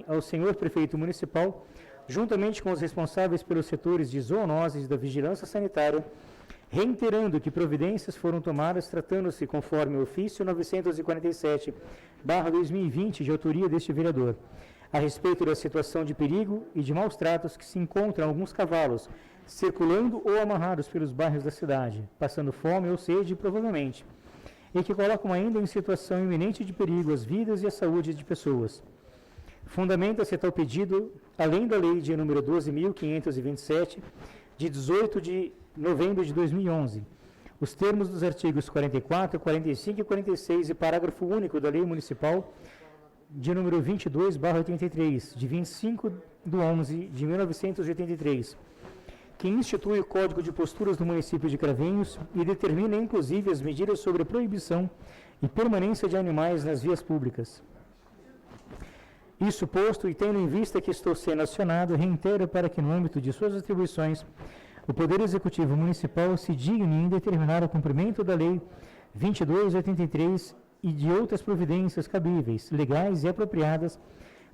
ao senhor Prefeito Municipal, juntamente com os responsáveis pelos setores de zoonoses e da vigilância sanitária, reiterando que providências foram tomadas tratando-se conforme o ofício 947/2020 de autoria deste vereador, a respeito da situação de perigo e de maus tratos que se encontram alguns cavalos circulando ou amarrados pelos bairros da cidade, passando fome ou sede, provavelmente, e que colocam ainda em situação iminente de perigo as vidas e a saúde de pessoas. Fundamenta-se tal pedido, além da lei de número 12.527, de 18 de novembro de 2011, os termos dos artigos 44, 45 e 46 e parágrafo único da Lei Municipal de número 22/83, de 25/11/1983, que institui o Código de Posturas do município de Cravinhos e determina, inclusive, as medidas sobre a proibição e permanência de animais nas vias públicas. Isso posto, e tendo em vista que estou sendo acionado, reitero para que, no âmbito de suas atribuições, o Poder Executivo Municipal se digne em determinar o cumprimento da Lei 2283 e de outras providências cabíveis, legais e apropriadas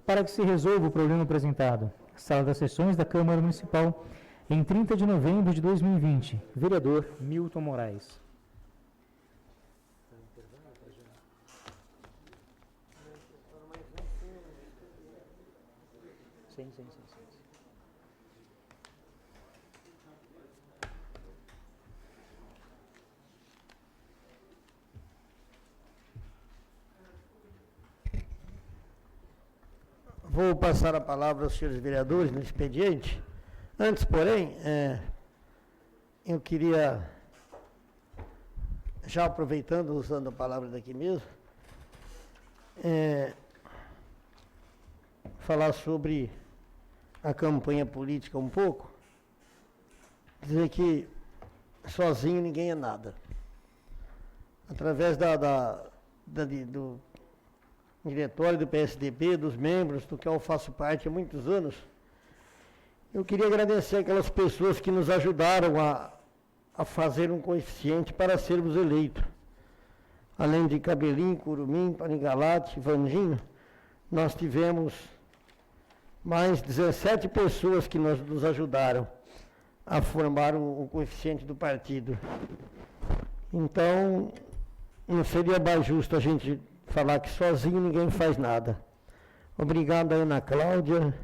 para que se resolva o problema apresentado. Sala das Sessões da Câmara Municipal, em 30 de novembro de 2020. Vereador Milton Moraes. Sim. Vou passar a palavra aos senhores vereadores no expediente. Antes, porém, eu queria, já aproveitando, usando a palavra daqui mesmo, falar sobre a campanha política um pouco, dizer que sozinho ninguém é nada. Através do diretório do PSDB, dos membros, do qual eu faço parte há muitos anos, eu queria agradecer aquelas pessoas que nos ajudaram a fazer um coeficiente para sermos eleitos. Além de Cabelinho, Curumim, Paringalate, Vandinho, nós tivemos mais 17 pessoas que nos ajudaram a formar o coeficiente do partido. Então, não seria mais justo a gente falar que sozinho ninguém faz nada. Obrigado a Ana Cláudia,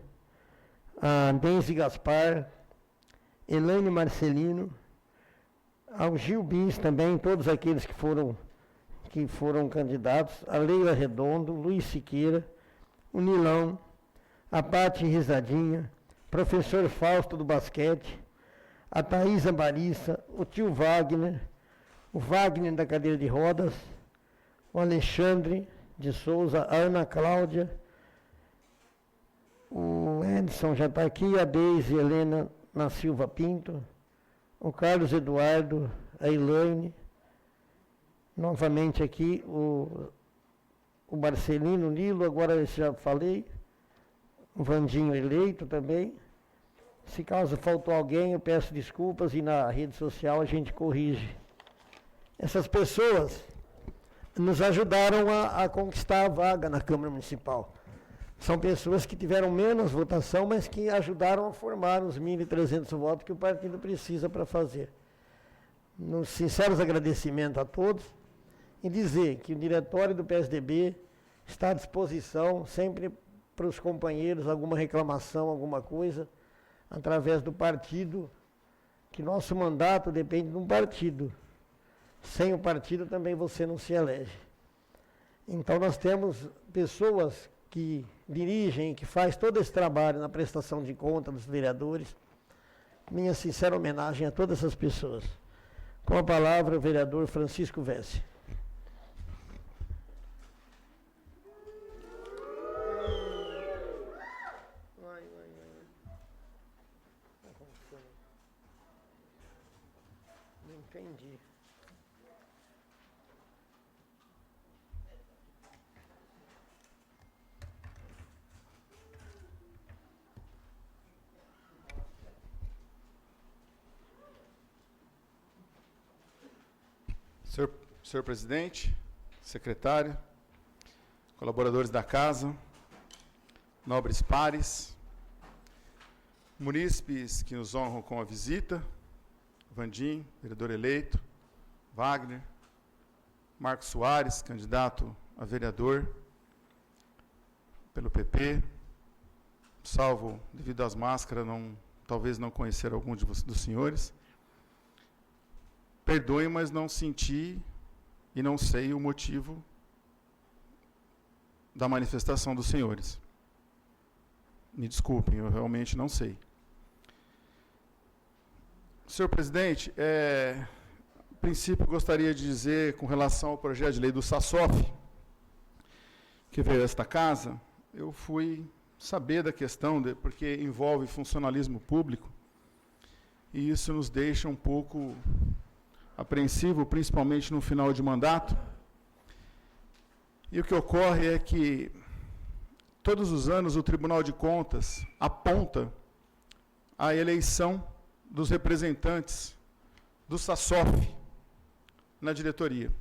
a Denise Gaspar, Elaine Marcelino, ao Gil Bis também, todos aqueles que foram candidatos, a Leila Redondo, Luiz Siqueira, o Nilão, a Pati Risadinha, professor Fausto do basquete, a Thaisa Barissa, o tio Wagner, o Wagner da cadeira de rodas, o Alexandre de Souza, a Ana Cláudia, o Edson já está aqui, a Deise Helena na Silva Pinto, o Carlos Eduardo, a Elaine, novamente aqui o Marcelino Nilo, agora eu já falei, o Vandinho eleito também. Se caso faltou alguém, eu peço desculpas e na rede social a gente corrige. Essas pessoas nos ajudaram a conquistar a vaga na Câmara Municipal. São pessoas que tiveram menos votação, mas que ajudaram a formar os 1.300 votos que o partido precisa para fazer. Nos sinceros agradecimentos a todos, e dizer que o diretório do PSDB está à disposição sempre para os companheiros, alguma reclamação, alguma coisa, através do partido, que nosso mandato depende de um partido. Sem o partido também você não se elege. Então nós temos pessoas que dirigem, que fazem todo esse trabalho na prestação de conta dos vereadores. Minha sincera homenagem a todas essas pessoas. Com a palavra, o vereador Francisco Vesce. Não entendi. Senhor presidente, secretário, colaboradores da casa, nobres pares, munícipes que nos honram com a visita, Vandim, vereador eleito, Wagner, Marcos Soares, candidato a vereador pelo PP, salvo devido às máscaras, talvez não conhecer algum dos senhores. Perdoe, mas não senti e não sei o motivo da manifestação dos senhores. Me desculpem, eu realmente não sei. Senhor presidente, a princípio gostaria de dizer, com relação ao projeto de lei do SASOF, que veio a esta casa, eu fui saber da questão, porque envolve funcionalismo público, e isso nos deixa um pouco apreensivo, principalmente no final de mandato. E o que ocorre é que, todos os anos, o Tribunal de Contas aponta a eleição dos representantes do SASOF na diretoria.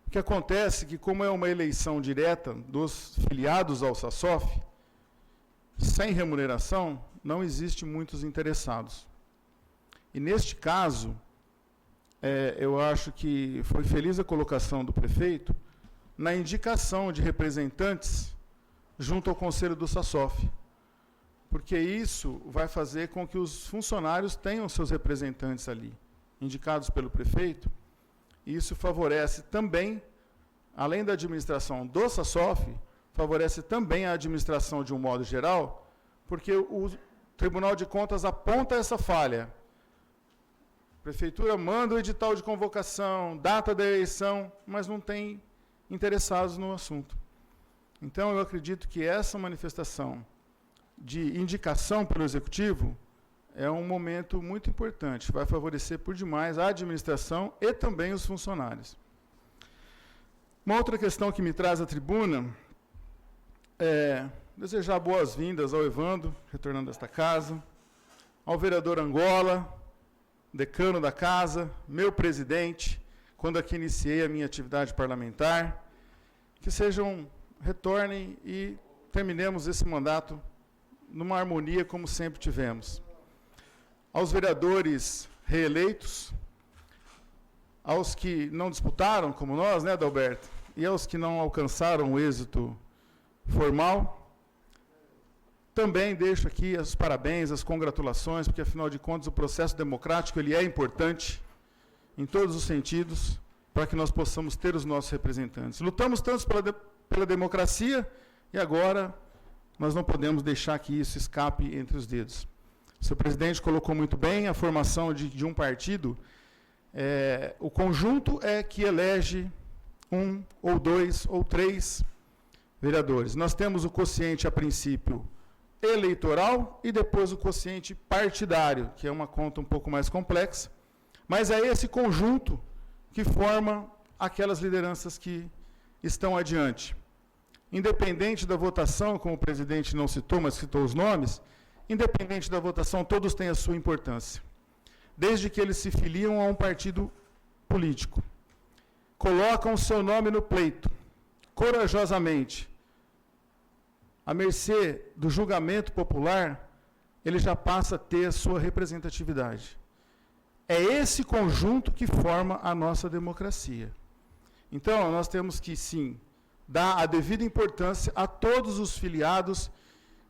O que acontece é que, como é uma eleição direta dos filiados ao SASOF, sem remuneração, não existe muitos interessados. E, neste caso, eu acho que foi feliz a colocação do prefeito na indicação de representantes junto ao Conselho do SASOF, porque isso vai fazer com que os funcionários tenham seus representantes ali, indicados pelo prefeito, e isso favorece também, além da administração do SASOF, favorece também a administração de um modo geral, porque o Tribunal de Contas aponta essa falha. A Prefeitura manda o edital de convocação, data da eleição, mas não tem interessados no assunto. Então, eu acredito que essa manifestação de indicação pelo Executivo é um momento muito importante, vai favorecer por demais a administração e também os funcionários. Uma outra questão que me traz à tribuna é desejar boas-vindas ao Evandro, retornando a esta casa, ao vereador Angola, decano da casa, meu presidente, quando aqui iniciei a minha atividade parlamentar, que retornem e terminemos esse mandato numa harmonia como sempre tivemos. Aos vereadores reeleitos, aos que não disputaram, como nós, né, Adalberto, e aos que não alcançaram o êxito formal, também deixo aqui os parabéns, as congratulações, porque, afinal de contas, o processo democrático ele é importante em todos os sentidos para que nós possamos ter os nossos representantes. Lutamos tanto pela democracia e agora nós não podemos deixar que isso escape entre os dedos. O senhor presidente colocou muito bem a formação de um partido. O conjunto é que elege 1, ou 2, ou 3 vereadores. Nós temos o quociente, a princípio, eleitoral e depois o quociente partidário, que é uma conta um pouco mais complexa, mas é esse conjunto que forma aquelas lideranças que estão adiante. Independente da votação, como o presidente não citou, mas citou os nomes, independente da votação, todos têm a sua importância, desde que eles se filiam a um partido político, colocam o seu nome no pleito, corajosamente, à mercê do julgamento popular, ele já passa a ter a sua representatividade. É esse conjunto que forma a nossa democracia. Então, nós temos que, sim, dar a devida importância a todos os filiados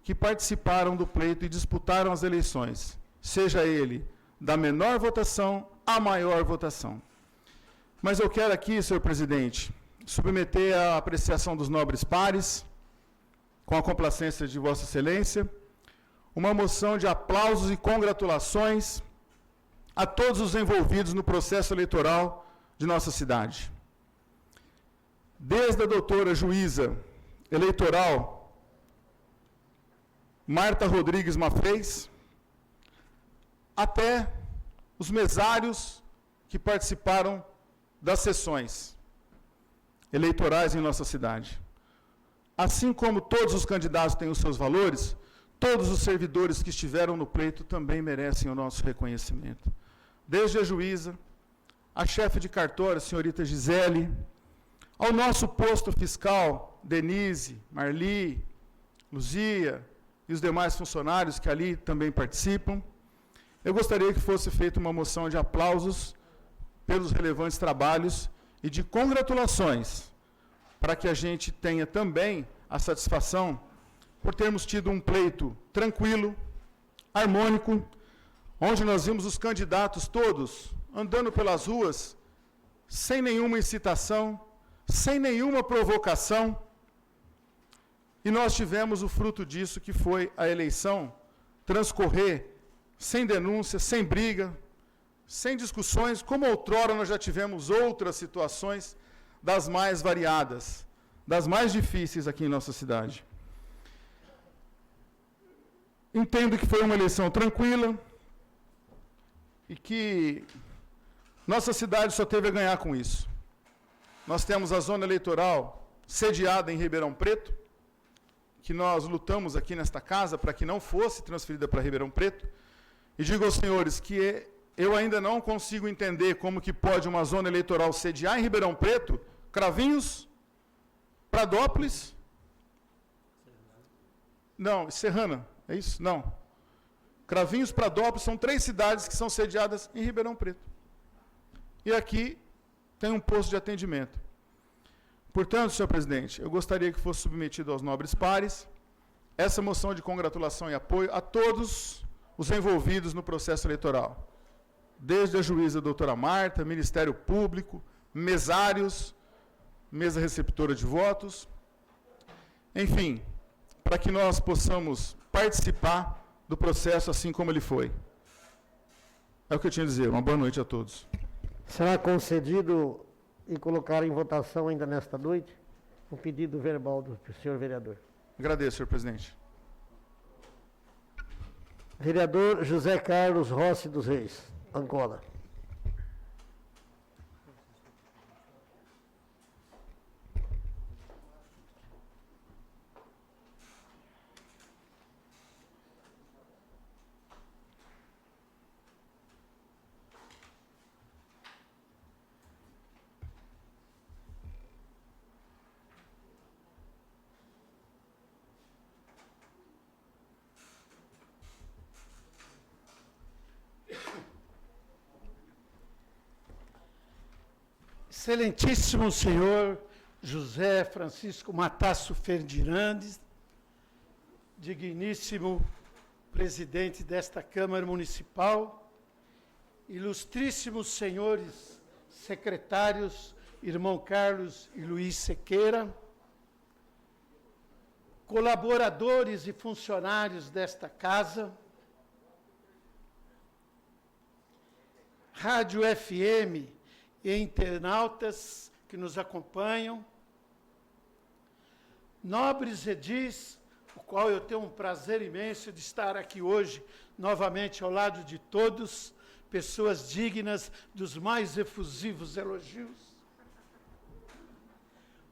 que participaram do pleito e disputaram as eleições, seja ele da menor votação à maior votação. Mas eu quero aqui, senhor presidente, submeter à apreciação dos nobres pares, com a complacência de Vossa Excelência, uma moção de aplausos e congratulações a todos os envolvidos no processo eleitoral de nossa cidade. Desde a doutora juíza eleitoral Marta Rodrigues Mafrez, até os mesários que participaram das sessões eleitorais em nossa cidade. Assim como todos os candidatos têm os seus valores, todos os servidores que estiveram no pleito também merecem o nosso reconhecimento. Desde a juíza, a chefe de cartório, a senhorita Gisele, ao nosso posto fiscal, Denise, Marli, Luzia e os demais funcionários que ali também participam, eu gostaria que fosse feita uma moção de aplausos pelos relevantes trabalhos e de congratulações, para que a gente tenha também a satisfação por termos tido um pleito tranquilo, harmônico, onde nós vimos os candidatos todos andando pelas ruas, sem nenhuma incitação, sem nenhuma provocação, e nós tivemos o fruto disso, que foi a eleição transcorrer sem denúncia, sem briga, sem discussões, como outrora nós já tivemos outras situações das mais variadas, das mais difíceis aqui em nossa cidade. Entendo que foi uma eleição tranquila e que nossa cidade só teve a ganhar com isso. Nós temos a zona eleitoral sediada em Ribeirão Preto, que nós lutamos aqui nesta casa para que não fosse transferida para Ribeirão Preto, e digo aos senhores que eu ainda não consigo entender como que pode uma zona eleitoral sediar em Ribeirão Preto, Cravinhos, Pradópolis, não, Serrana, é isso? Não. Cravinhos, Pradópolis, são 3 cidades que são sediadas em Ribeirão Preto. E aqui tem um posto de atendimento. Portanto, senhor presidente, eu gostaria que fosse submetido aos nobres pares essa moção de congratulação e apoio a todos os envolvidos no processo eleitoral. Desde a juíza doutora Marta, Ministério Público, mesários, mesa receptora de votos, enfim, para que nós possamos participar do processo assim como ele foi. É o que eu tinha a dizer. Uma boa noite a todos. Será concedido e colocar em votação ainda nesta noite o pedido verbal do senhor vereador. Agradeço, senhor presidente. Vereador José Carlos Rossi dos Reis, Angola. Excelentíssimo senhor José Francisco Matasso Ferdinandes, digníssimo presidente desta Câmara Municipal, ilustríssimos senhores secretários, irmão Carlos e Luiz Sequeira, colaboradores e funcionários desta casa, Rádio FM e internautas que nos acompanham, nobres edis, o qual eu tenho um prazer imenso de estar aqui hoje, novamente ao lado de todos, pessoas dignas dos mais efusivos elogios.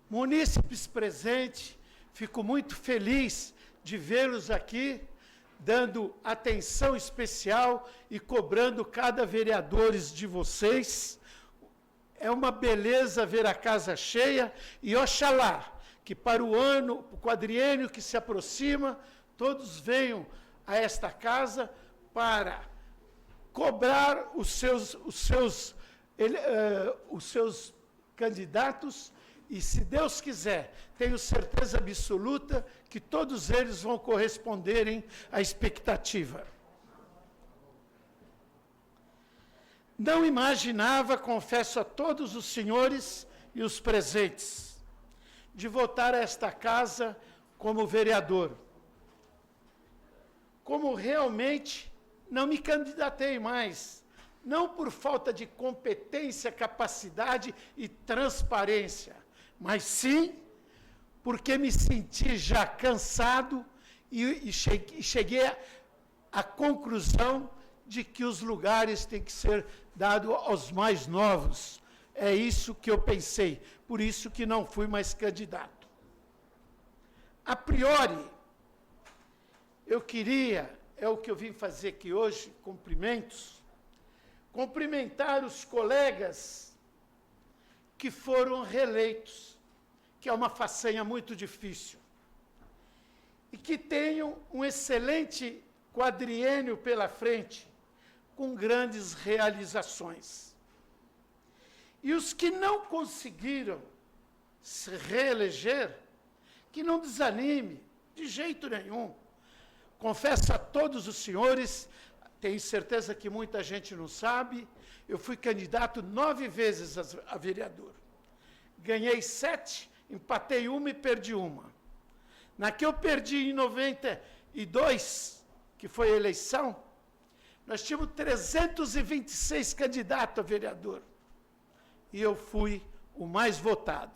Munícipes presentes, fico muito feliz de vê-los aqui, dando atenção especial e cobrando cada vereador de vocês. É uma beleza ver a casa cheia e oxalá que para o quadriênio que se aproxima, todos venham a esta casa para cobrar os seus candidatos e, se Deus quiser, tenho certeza absoluta que todos eles vão corresponderem à expectativa. Não imaginava, confesso a todos os senhores e os presentes, de voltar a esta casa como vereador. Como realmente não me candidatei mais, não por falta de competência, capacidade e transparência, mas sim porque me senti já cansado e cheguei à conclusão de que os lugares têm que ser dados aos mais novos. É isso que eu pensei, por isso que não fui mais candidato. A priori, eu queria, é o que eu vim fazer aqui hoje, cumprimentar os colegas que foram reeleitos, que é uma façanha muito difícil, e que tenham um excelente quadriênio pela frente, com grandes realizações. E os que não conseguiram se reeleger, que não desanime, de jeito nenhum. Confesso a todos os senhores, tenho certeza que muita gente não sabe, eu fui candidato 9 vezes a vereador. Ganhei 7, empatei 1 e perdi 1. Na que eu perdi em 92, que foi a eleição, nós tínhamos 326 candidatos a vereador. E eu fui o mais votado.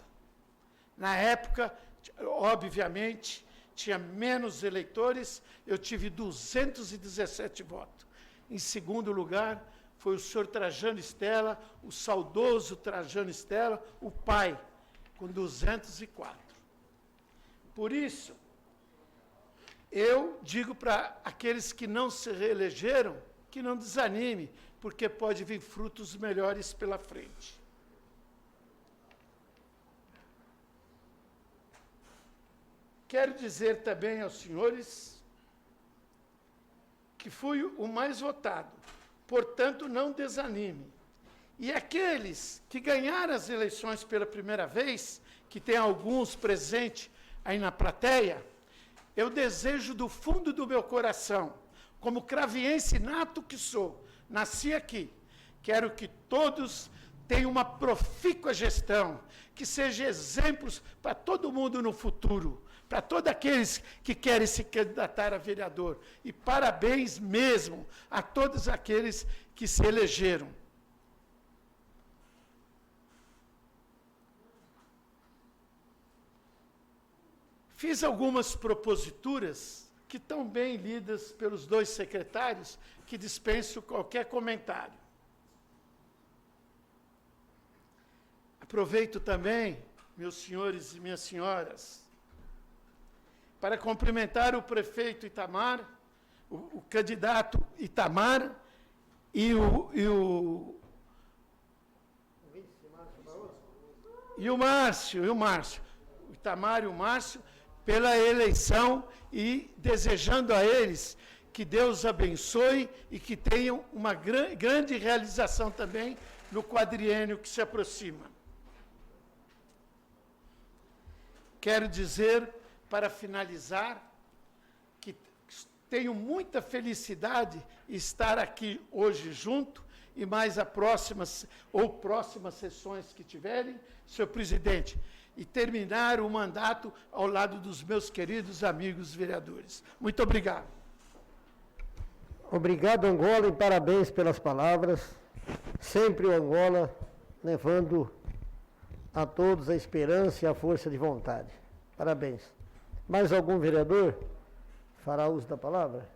Na época, obviamente, tinha menos eleitores, eu tive 217 votos. Em segundo lugar, foi o senhor Trajano Stella, o saudoso Trajano Stella, o pai, com 204. Por isso, eu digo para aqueles que não se reelegeram, que não desanime, porque pode vir frutos melhores pela frente. Quero dizer também aos senhores que fui o mais votado, portanto, não desanime. E aqueles que ganharam as eleições pela primeira vez, que tem alguns presentes aí na plateia, eu desejo do fundo do meu coração, como craviense nato que sou, nasci aqui, quero que todos tenham uma profícua gestão, que sejam exemplos para todo mundo no futuro, para todos aqueles que querem se candidatar a vereador. E parabéns mesmo a todos aqueles que se elegeram. Fiz algumas proposituras que estão bem lidas pelos 2 secretários, que dispenso qualquer comentário. Aproveito também, meus senhores e minhas senhoras, para cumprimentar o prefeito Itamar, o candidato Itamar e o Márcio, o Itamar e o Márcio, pela eleição e desejando a eles que Deus abençoe e que tenham uma grande realização também no quadriênio que se aproxima. Quero dizer, para finalizar, que tenho muita felicidade em estar aqui hoje junto e mais próximas sessões que tiverem, senhor presidente, e terminar o mandato ao lado dos meus queridos amigos vereadores. Muito obrigado. Obrigado, Angola, e parabéns pelas palavras. Sempre o Angola levando a todos a esperança e a força de vontade. Parabéns. Mais algum vereador fará uso da palavra?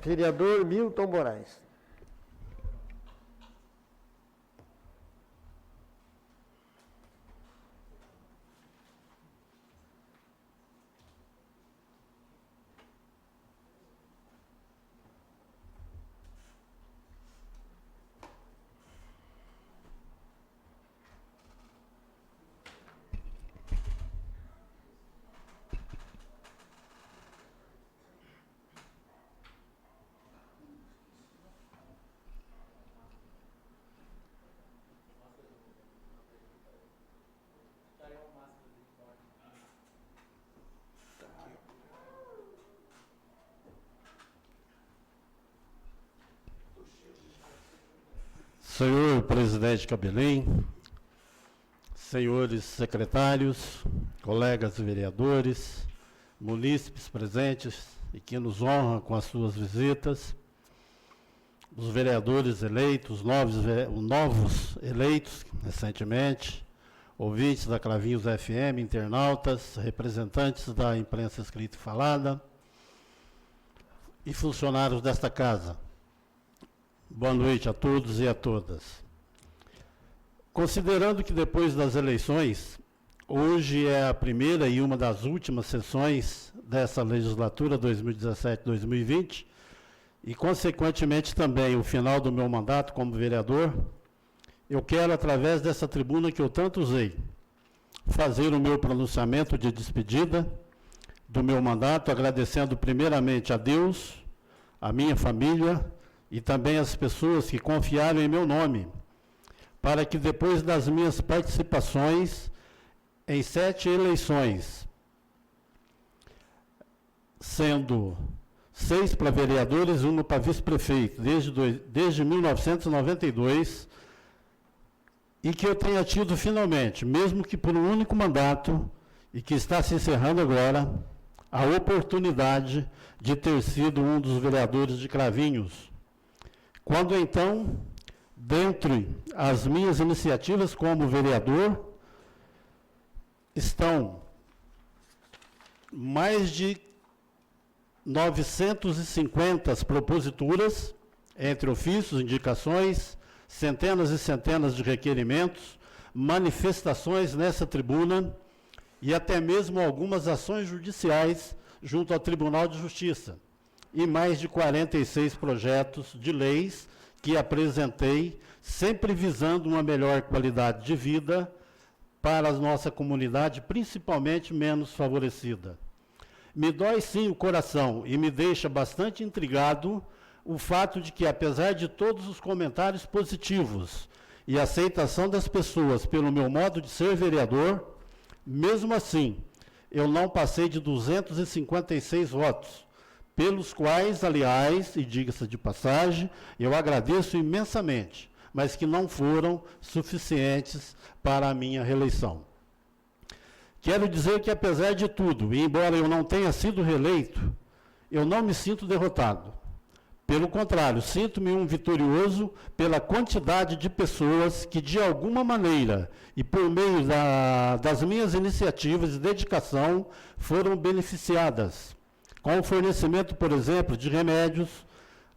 Vereador Milton Moraes. Senhor presidente Cabelim, senhores secretários, colegas vereadores, munícipes presentes e que nos honram com as suas visitas, os vereadores eleitos, novos eleitos recentemente, ouvintes da Cravinhos FM, internautas, representantes da imprensa escrita e falada e funcionários desta casa. Boa noite a todos e a todas. Considerando que depois das eleições, hoje é a primeira e uma das últimas sessões dessa legislatura 2017-2020 e, consequentemente, também o final do meu mandato como vereador, eu quero, através dessa tribuna que eu tanto usei, fazer o meu pronunciamento de despedida do meu mandato, agradecendo primeiramente a Deus, a minha família e também as pessoas que confiaram em meu nome, para que depois das minhas participações em 7 eleições, sendo 6 para vereadores e 1 para vice-prefeito, desde 1992, e que eu tenha tido finalmente, mesmo que por um único mandato, e que está se encerrando agora, a oportunidade de ter sido um dos vereadores de Cravinhos. Quando então, dentre as minhas iniciativas como vereador, estão mais de 950 proposituras, entre ofícios, indicações, centenas e centenas de requerimentos, manifestações nessa tribuna e até mesmo algumas ações judiciais junto ao Tribunal de Justiça, e mais de 46 projetos de leis que apresentei, sempre visando uma melhor qualidade de vida para a nossa comunidade, principalmente menos favorecida. Me dói sim o coração e me deixa bastante intrigado o fato de que, apesar de todos os comentários positivos e aceitação das pessoas pelo meu modo de ser vereador, mesmo assim, eu não passei de 256 votos, pelos quais, aliás, e diga-se de passagem, eu agradeço imensamente, mas que não foram suficientes para a minha reeleição. Quero dizer que, apesar de tudo, e embora eu não tenha sido reeleito, eu não me sinto derrotado. Pelo contrário, sinto-me um vitorioso pela quantidade de pessoas que, de alguma maneira, e por meio das minhas iniciativas e dedicação, foram beneficiadas, com o fornecimento, por exemplo, de remédios,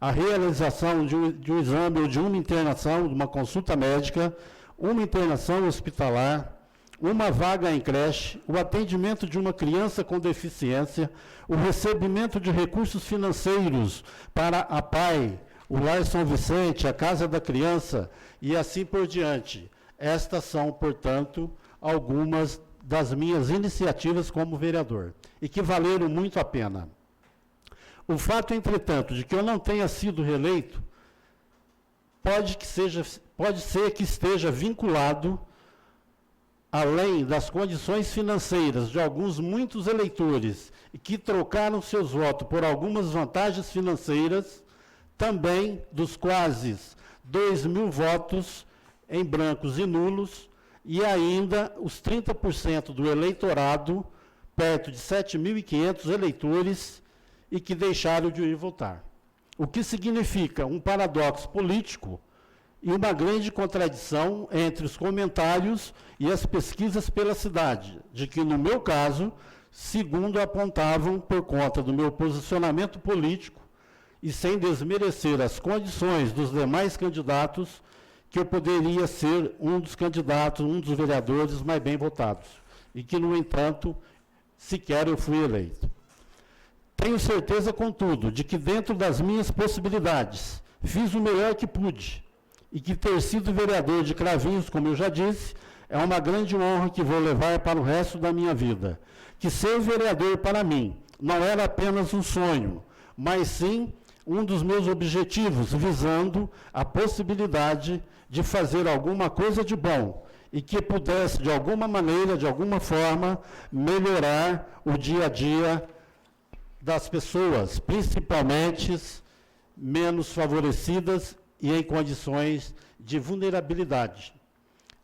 a realização de um exame ou de uma internação, de uma consulta médica, uma internação hospitalar, uma vaga em creche, o atendimento de uma criança com deficiência, o recebimento de recursos financeiros para a PAI, o Lar São Vicente, a Casa da Criança e assim por diante. Estas são, portanto, algumas das minhas iniciativas como vereador e que valeram muito a pena. O fato, entretanto, de que eu não tenha sido reeleito pode ser que esteja vinculado, além das condições financeiras de muitos eleitores que trocaram seus votos por algumas vantagens financeiras, também dos quase 2.000 votos em brancos e nulos, e ainda os 30% do eleitorado, perto de 7.500 eleitores, e que deixaram de ir votar. O que significa um paradoxo político e uma grande contradição entre os comentários e as pesquisas pela cidade, de que, no meu caso, segundo apontavam por conta do meu posicionamento político e sem desmerecer as condições dos demais candidatos, que eu poderia ser um dos candidatos, um dos vereadores mais bem votados, e que, no entanto, sequer eu fui eleito. Tenho certeza, contudo, de que dentro das minhas possibilidades, fiz o melhor que pude, e que ter sido vereador de Cravinhos, como eu já disse, é uma grande honra que vou levar para o resto da minha vida. Que ser vereador, para mim, não era apenas um sonho, mas sim um dos meus objetivos, visando a possibilidade de fazer alguma coisa de bom e que pudesse, de alguma maneira, de alguma forma, melhorar o dia a dia das pessoas, principalmente menos favorecidas e em condições de vulnerabilidade.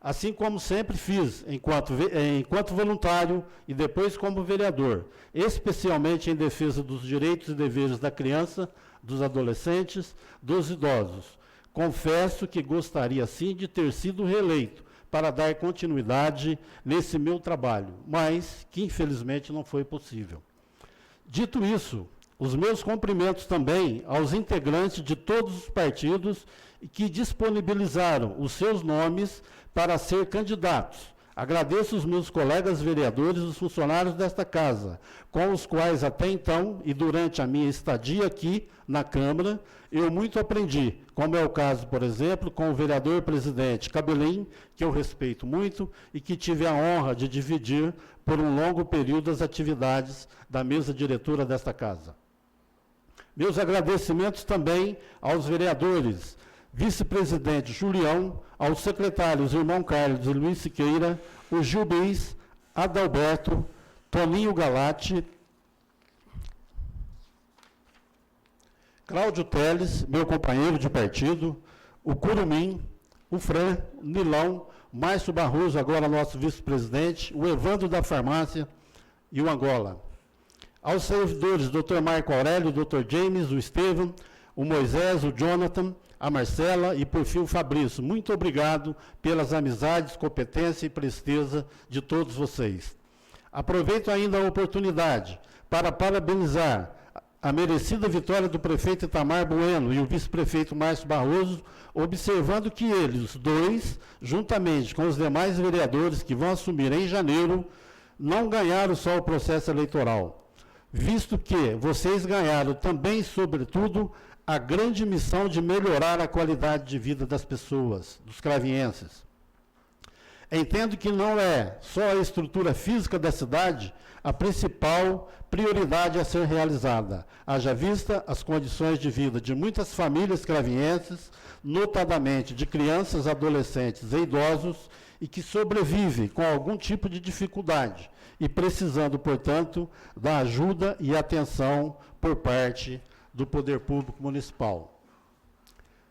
Assim como sempre fiz enquanto voluntário e depois como vereador, especialmente em defesa dos direitos e deveres da criança, dos adolescentes, dos idosos. Confesso que gostaria sim de ter sido reeleito para dar continuidade nesse meu trabalho, mas que infelizmente não foi possível. Dito isso, os meus cumprimentos também aos integrantes de todos os partidos que disponibilizaram os seus nomes para ser candidatos. Agradeço os meus colegas vereadores e os funcionários desta casa, com os quais até então e durante a minha estadia aqui na Câmara, eu muito aprendi, como é o caso, por exemplo, com o vereador-presidente Cabelim, que eu respeito muito e que tive a honra de dividir por um longo período as atividades da mesa diretora desta casa. Meus agradecimentos também aos vereadores, vice-presidente Julião, aos secretários irmão Carlos e Luiz Siqueira, o Gil Bis, Adalberto, Toninho Galati, Cláudio Teles, meu companheiro de partido, o Curumim, o Fran, o Nilão, Márcio Barroso, agora nosso vice-presidente, o Evandro da Farmácia e o Angola. Aos servidores, Dr. Marco Aurélio, Dr. James, o Estevam, o Moisés, o Jonathan, a Marcela e, por fim, o Fabrício. Muito obrigado pelas amizades, competência e presteza de todos vocês. Aproveito ainda a oportunidade para parabenizar a merecida vitória do prefeito Itamar Bueno e o vice-prefeito Márcio Barroso, observando que eles, dois, juntamente com os demais vereadores que vão assumir em janeiro, não ganharam só o processo eleitoral, visto que vocês ganharam também, sobretudo, a grande missão de melhorar a qualidade de vida das pessoas, dos cravienses. Entendo que não é só a estrutura física da cidade a principal prioridade a ser realizada, haja vista as condições de vida de muitas famílias cravienses, notadamente de crianças, adolescentes e idosos, e que sobrevivem com algum tipo de dificuldade e precisando, portanto, da ajuda e atenção por parte do Poder Público Municipal.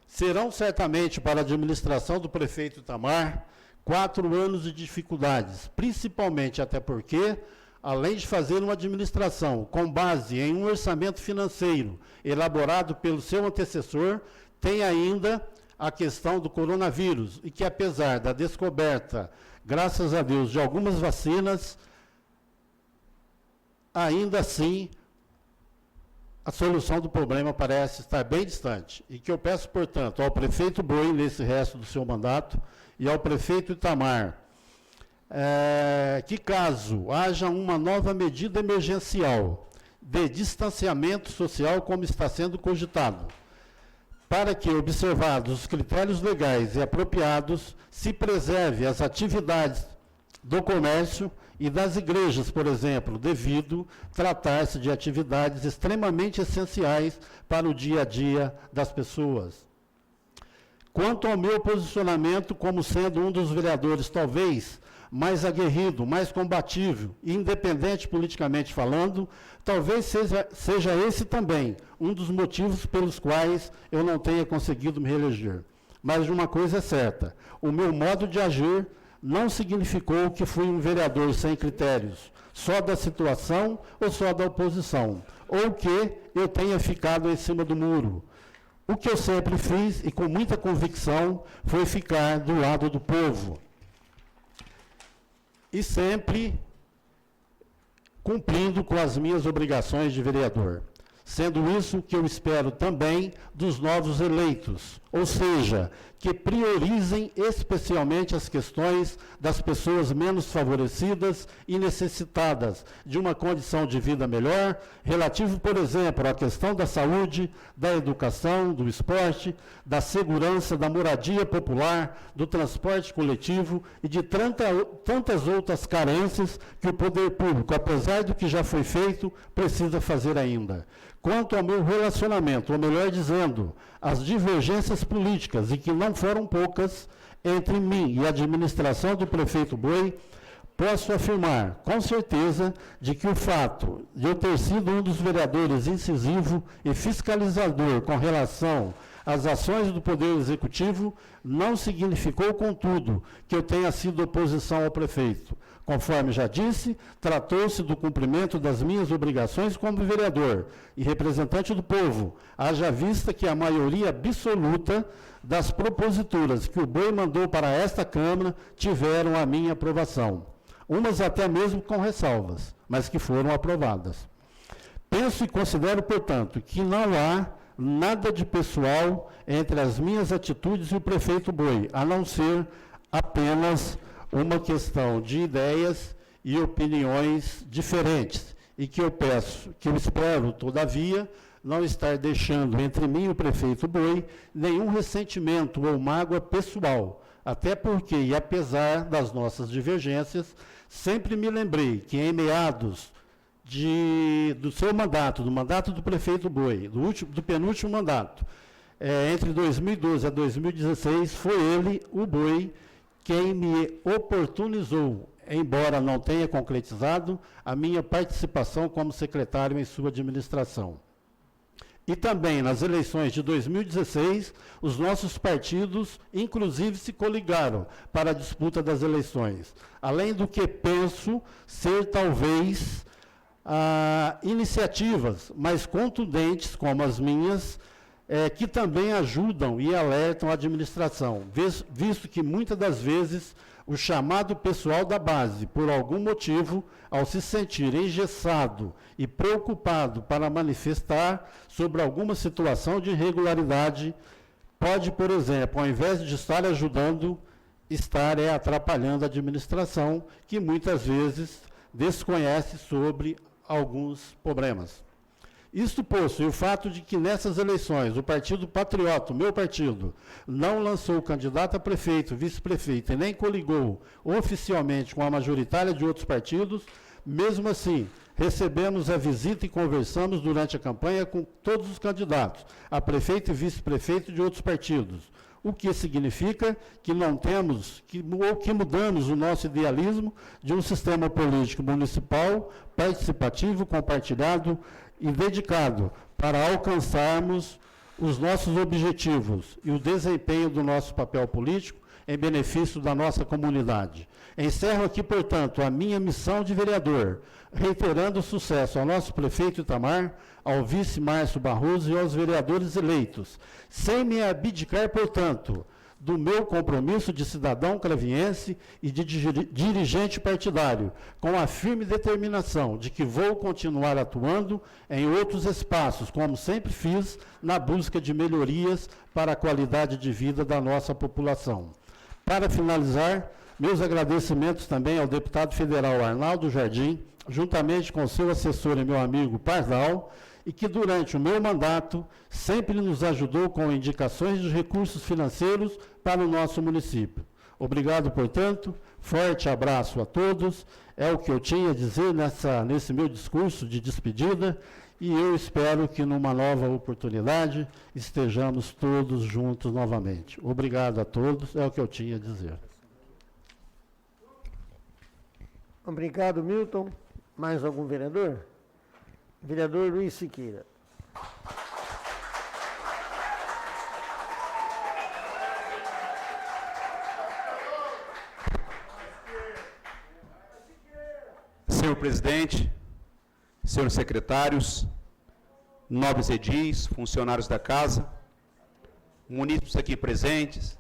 Serão certamente para a administração do prefeito Itamar 4 anos de dificuldades, principalmente até porque, além de fazer uma administração com base em um orçamento financeiro elaborado pelo seu antecessor, tem ainda a questão do coronavírus, e que apesar da descoberta, graças a Deus, de algumas vacinas, ainda assim, a solução do problema parece estar bem distante, e que eu peço, portanto, ao prefeito Boi, nesse resto do seu mandato, e ao prefeito Itamar, que caso haja uma nova medida emergencial de distanciamento social, como está sendo cogitado, para que, observados os critérios legais e apropriados, se preserve as atividades do comércio e das igrejas, por exemplo, devido tratar-se de atividades extremamente essenciais para o dia a dia das pessoas. Quanto ao meu posicionamento como sendo um dos vereadores, talvez, mais aguerrido, mais combativo e independente politicamente falando, talvez seja esse também um dos motivos pelos quais eu não tenha conseguido me reeleger. Mas uma coisa é certa, o meu modo de agir não significou que fui um vereador sem critérios, só da situação ou só da oposição, ou que eu tenha ficado em cima do muro. O que eu sempre fiz, e com muita convicção, foi ficar do lado do povo. E sempre cumprindo com as minhas obrigações de vereador. Sendo isso que eu espero também dos novos eleitos, ou seja, que priorizem especialmente as questões das pessoas menos favorecidas e necessitadas de uma condição de vida melhor, relativo, por exemplo, à questão da saúde, da educação, do esporte, da segurança, da moradia popular, do transporte coletivo e de tantas outras carências que o poder público, apesar do que já foi feito, precisa fazer ainda. Quanto ao meu relacionamento, ou melhor dizendo, as divergências políticas, e que não foram poucas, entre mim e a administração do prefeito Boi, posso afirmar, com certeza, de que o fato de eu ter sido um dos vereadores incisivo e fiscalizador com relação As ações do Poder Executivo não significou, contudo, que eu tenha sido oposição ao prefeito. Conforme já disse, tratou-se do cumprimento das minhas obrigações como vereador e representante do povo, haja vista que a maioria absoluta das proposituras que o BOI mandou para esta Câmara tiveram a minha aprovação. Umas até mesmo com ressalvas, mas que foram aprovadas. Penso e considero, portanto, que não há nada de pessoal entre as minhas atitudes e o prefeito BOI, a não ser apenas uma questão de ideias e opiniões diferentes, e que eu espero, todavia, não estar deixando entre mim e o prefeito BOI nenhum ressentimento ou mágoa pessoal, até porque, e apesar das nossas divergências, sempre me lembrei que em meados do seu mandato, do mandato do prefeito BOI, do penúltimo mandato, entre 2012 a 2016, foi ele, o BOI, quem me oportunizou, embora não tenha concretizado, a minha participação como secretário em sua administração. E também, nas eleições de 2016, os nossos partidos, inclusive, se coligaram para a disputa das eleições. Além do que penso ser, talvez, iniciativas mais contundentes, como as minhas, que também ajudam e alertam a administração, visto que muitas das vezes o chamado pessoal da base, por algum motivo, ao se sentir engessado e preocupado para manifestar sobre alguma situação de irregularidade, pode, por exemplo, ao invés de estar ajudando, estar atrapalhando a administração, que muitas vezes desconhece sobre alguns problemas. Isto posto, e o fato de que nessas eleições o Partido Patriota, o meu partido, não lançou candidato a prefeito, vice-prefeito e nem coligou oficialmente com a majoritária de outros partidos, mesmo assim, recebemos a visita e conversamos durante a campanha com todos os candidatos, a prefeito e vice-prefeito de outros partidos, o que significa que não temos, ou que mudamos o nosso idealismo de um sistema político municipal, participativo, compartilhado e dedicado para alcançarmos os nossos objetivos e o desempenho do nosso papel político em benefício da nossa comunidade. Encerro aqui, portanto, a minha missão de vereador, reiterando o sucesso ao nosso prefeito Itamar, ao vice Márcio Barroso e aos vereadores eleitos, sem me abdicar, portanto, do meu compromisso de cidadão craviense e de dirigente partidário, com a firme determinação de que vou continuar atuando em outros espaços, como sempre fiz, na busca de melhorias para a qualidade de vida da nossa população. Para finalizar, meus agradecimentos também ao deputado federal Arnaldo Jardim, juntamente com seu assessor e meu amigo Pardal, e que durante o meu mandato sempre nos ajudou com indicações de recursos financeiros para o nosso município. Obrigado, portanto, forte abraço a todos, é o que eu tinha a dizer nesse meu discurso de despedida, e eu espero que numa nova oportunidade estejamos todos juntos novamente. Obrigado a todos, é o que eu tinha a dizer. Obrigado, Milton. Mais algum vereador? Vereador Luiz Siqueira. Senhor presidente, senhores secretários, nobres edis, funcionários da casa, munícipes aqui presentes,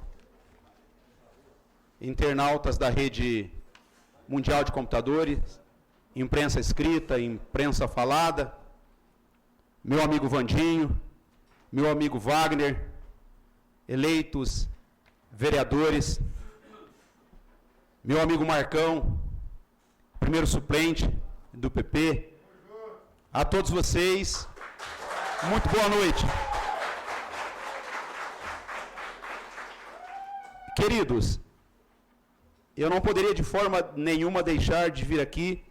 internautas da rede mundial de computadores, imprensa escrita, imprensa falada, meu amigo Vandinho, meu amigo Wagner, eleitos vereadores, meu amigo Marcão, primeiro suplente do PP, a todos vocês, muito boa noite. Queridos, eu não poderia de forma nenhuma deixar de vir aqui,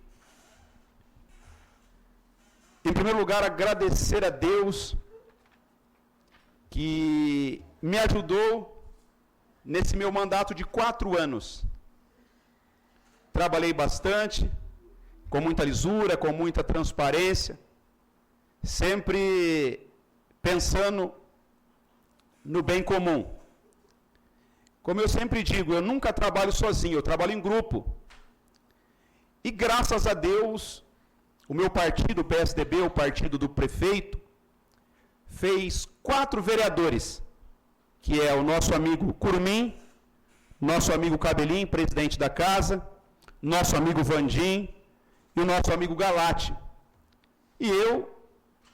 em primeiro lugar, agradecer a Deus que me ajudou nesse meu mandato de 4 anos. Trabalhei bastante, com muita lisura, com muita transparência, sempre pensando no bem comum. Como eu sempre digo, eu nunca trabalho sozinho, eu trabalho em grupo. E graças a Deus, o meu partido, o PSDB, o partido do prefeito, fez 4 vereadores, que é o nosso amigo Curumim, nosso amigo Cabelinho, presidente da casa, nosso amigo Vandim e o nosso amigo Galate. E eu,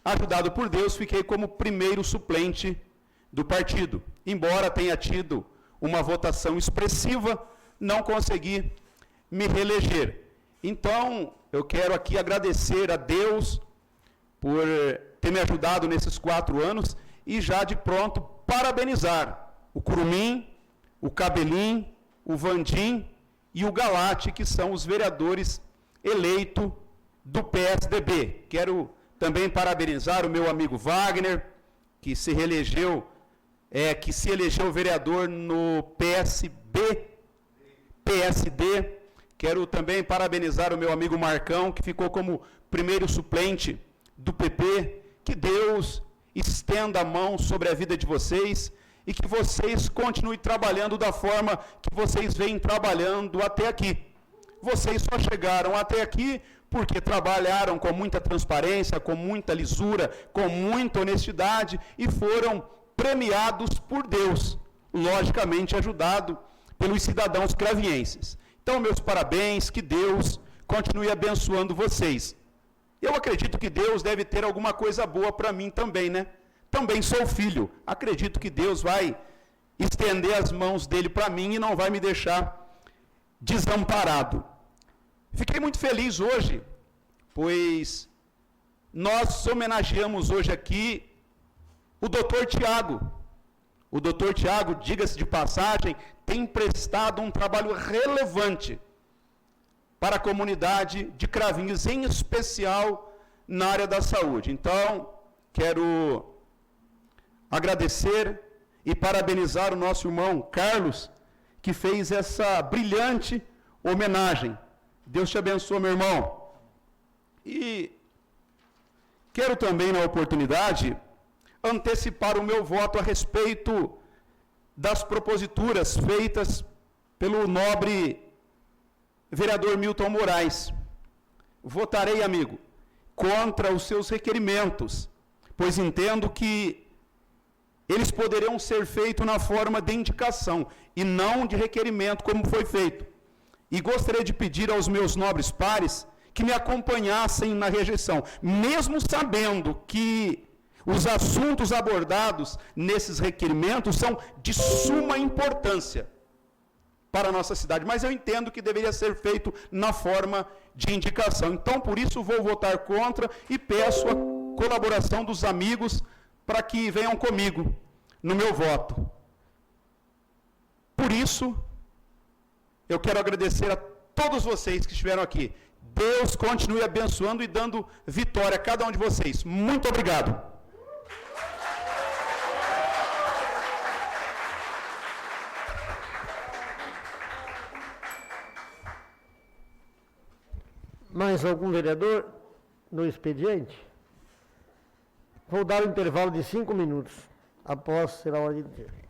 ajudado por Deus, fiquei como primeiro suplente do partido. Embora tenha tido uma votação expressiva, não consegui me reeleger. Então, eu quero aqui agradecer a Deus por ter me ajudado nesses 4 anos e já de pronto parabenizar o Curumim, o Cabelim, o Vandim e o Galate, que são os vereadores eleitos do PSDB. Quero também parabenizar o meu amigo Wagner, que se elegeu vereador no PSD. Quero também parabenizar o meu amigo Marcão, que ficou como primeiro suplente do PP. Que Deus estenda a mão sobre a vida de vocês e que vocês continuem trabalhando da forma que vocês vêm trabalhando até aqui. Vocês só chegaram até aqui porque trabalharam com muita transparência, com muita lisura, com muita honestidade e foram premiados por Deus, logicamente ajudado pelos cidadãos cravienses. Então, meus parabéns, que Deus continue abençoando vocês. Eu acredito que Deus deve ter alguma coisa boa para mim também, né? Também sou filho. Acredito que Deus vai estender as mãos dele para mim e não vai me deixar desamparado. Fiquei muito feliz hoje, pois nós homenageamos hoje aqui o Dr. Tiago. O Dr. Tiago, diga-se de passagem, tem prestado um trabalho relevante para a comunidade de Cravinhos, em especial na área da saúde. Então, quero agradecer e parabenizar o nosso irmão Carlos, que fez essa brilhante homenagem. Deus te abençoe, meu irmão. E quero também, na oportunidade, antecipar o meu voto a respeito das proposituras feitas pelo nobre vereador Milton Moraes. Votarei, amigo, contra os seus requerimentos, pois entendo que eles poderiam ser feitos na forma de indicação e não de requerimento, como foi feito. E gostaria de pedir aos meus nobres pares que me acompanhassem na rejeição, mesmo sabendo que os assuntos abordados nesses requerimentos são de suma importância para a nossa cidade, mas eu entendo que deveria ser feito na forma de indicação. Então, por isso, vou votar contra e peço a colaboração dos amigos para que venham comigo no meu voto. Por isso, eu quero agradecer a todos vocês que estiveram aqui. Deus continue abençoando e dando vitória a cada um de vocês. Muito obrigado. Mais algum vereador no expediente? Vou dar um intervalo de 5 minutos. Após será a hora de ter.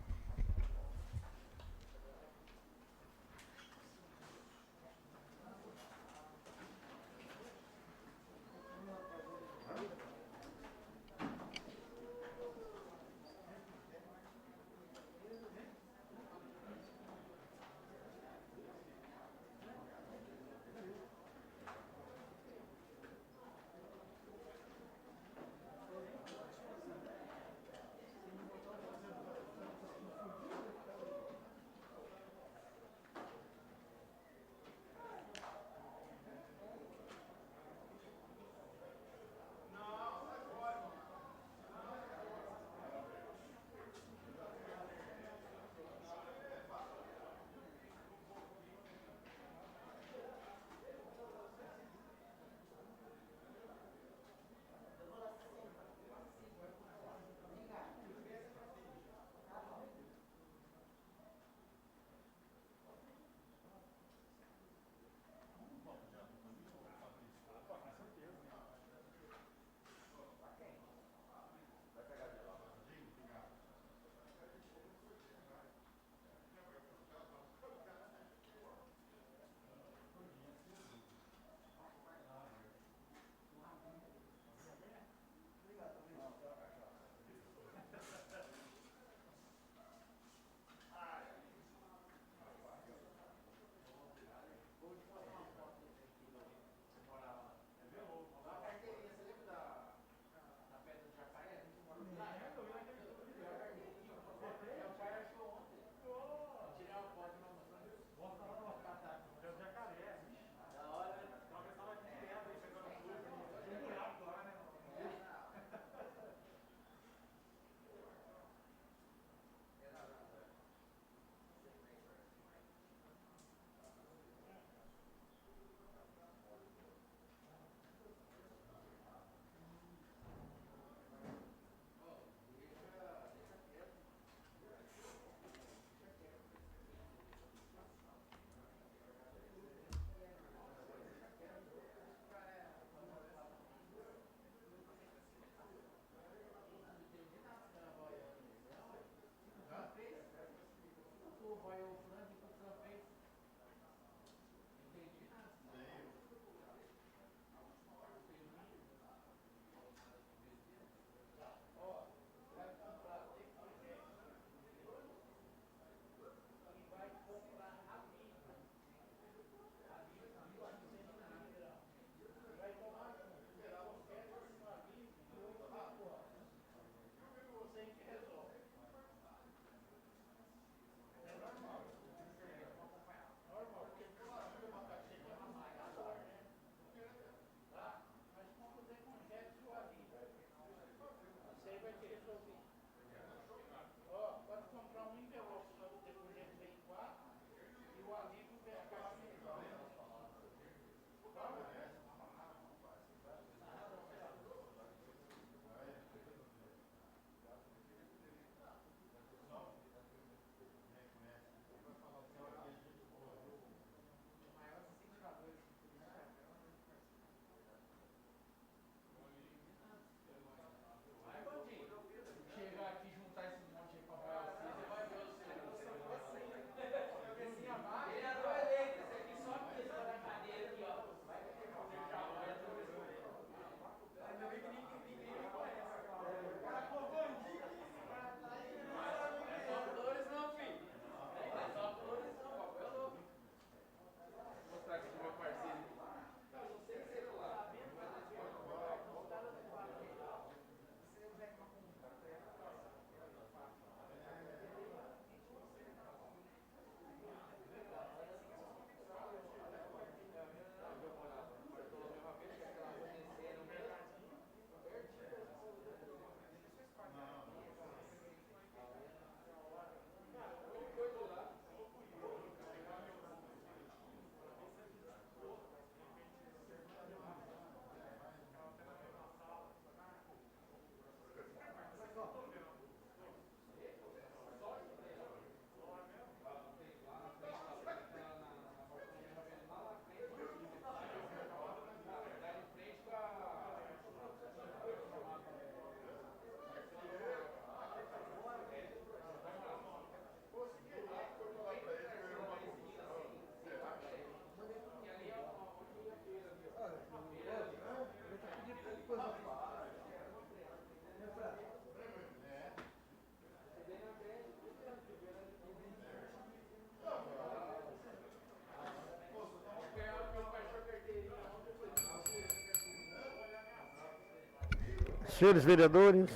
Senhores vereadores.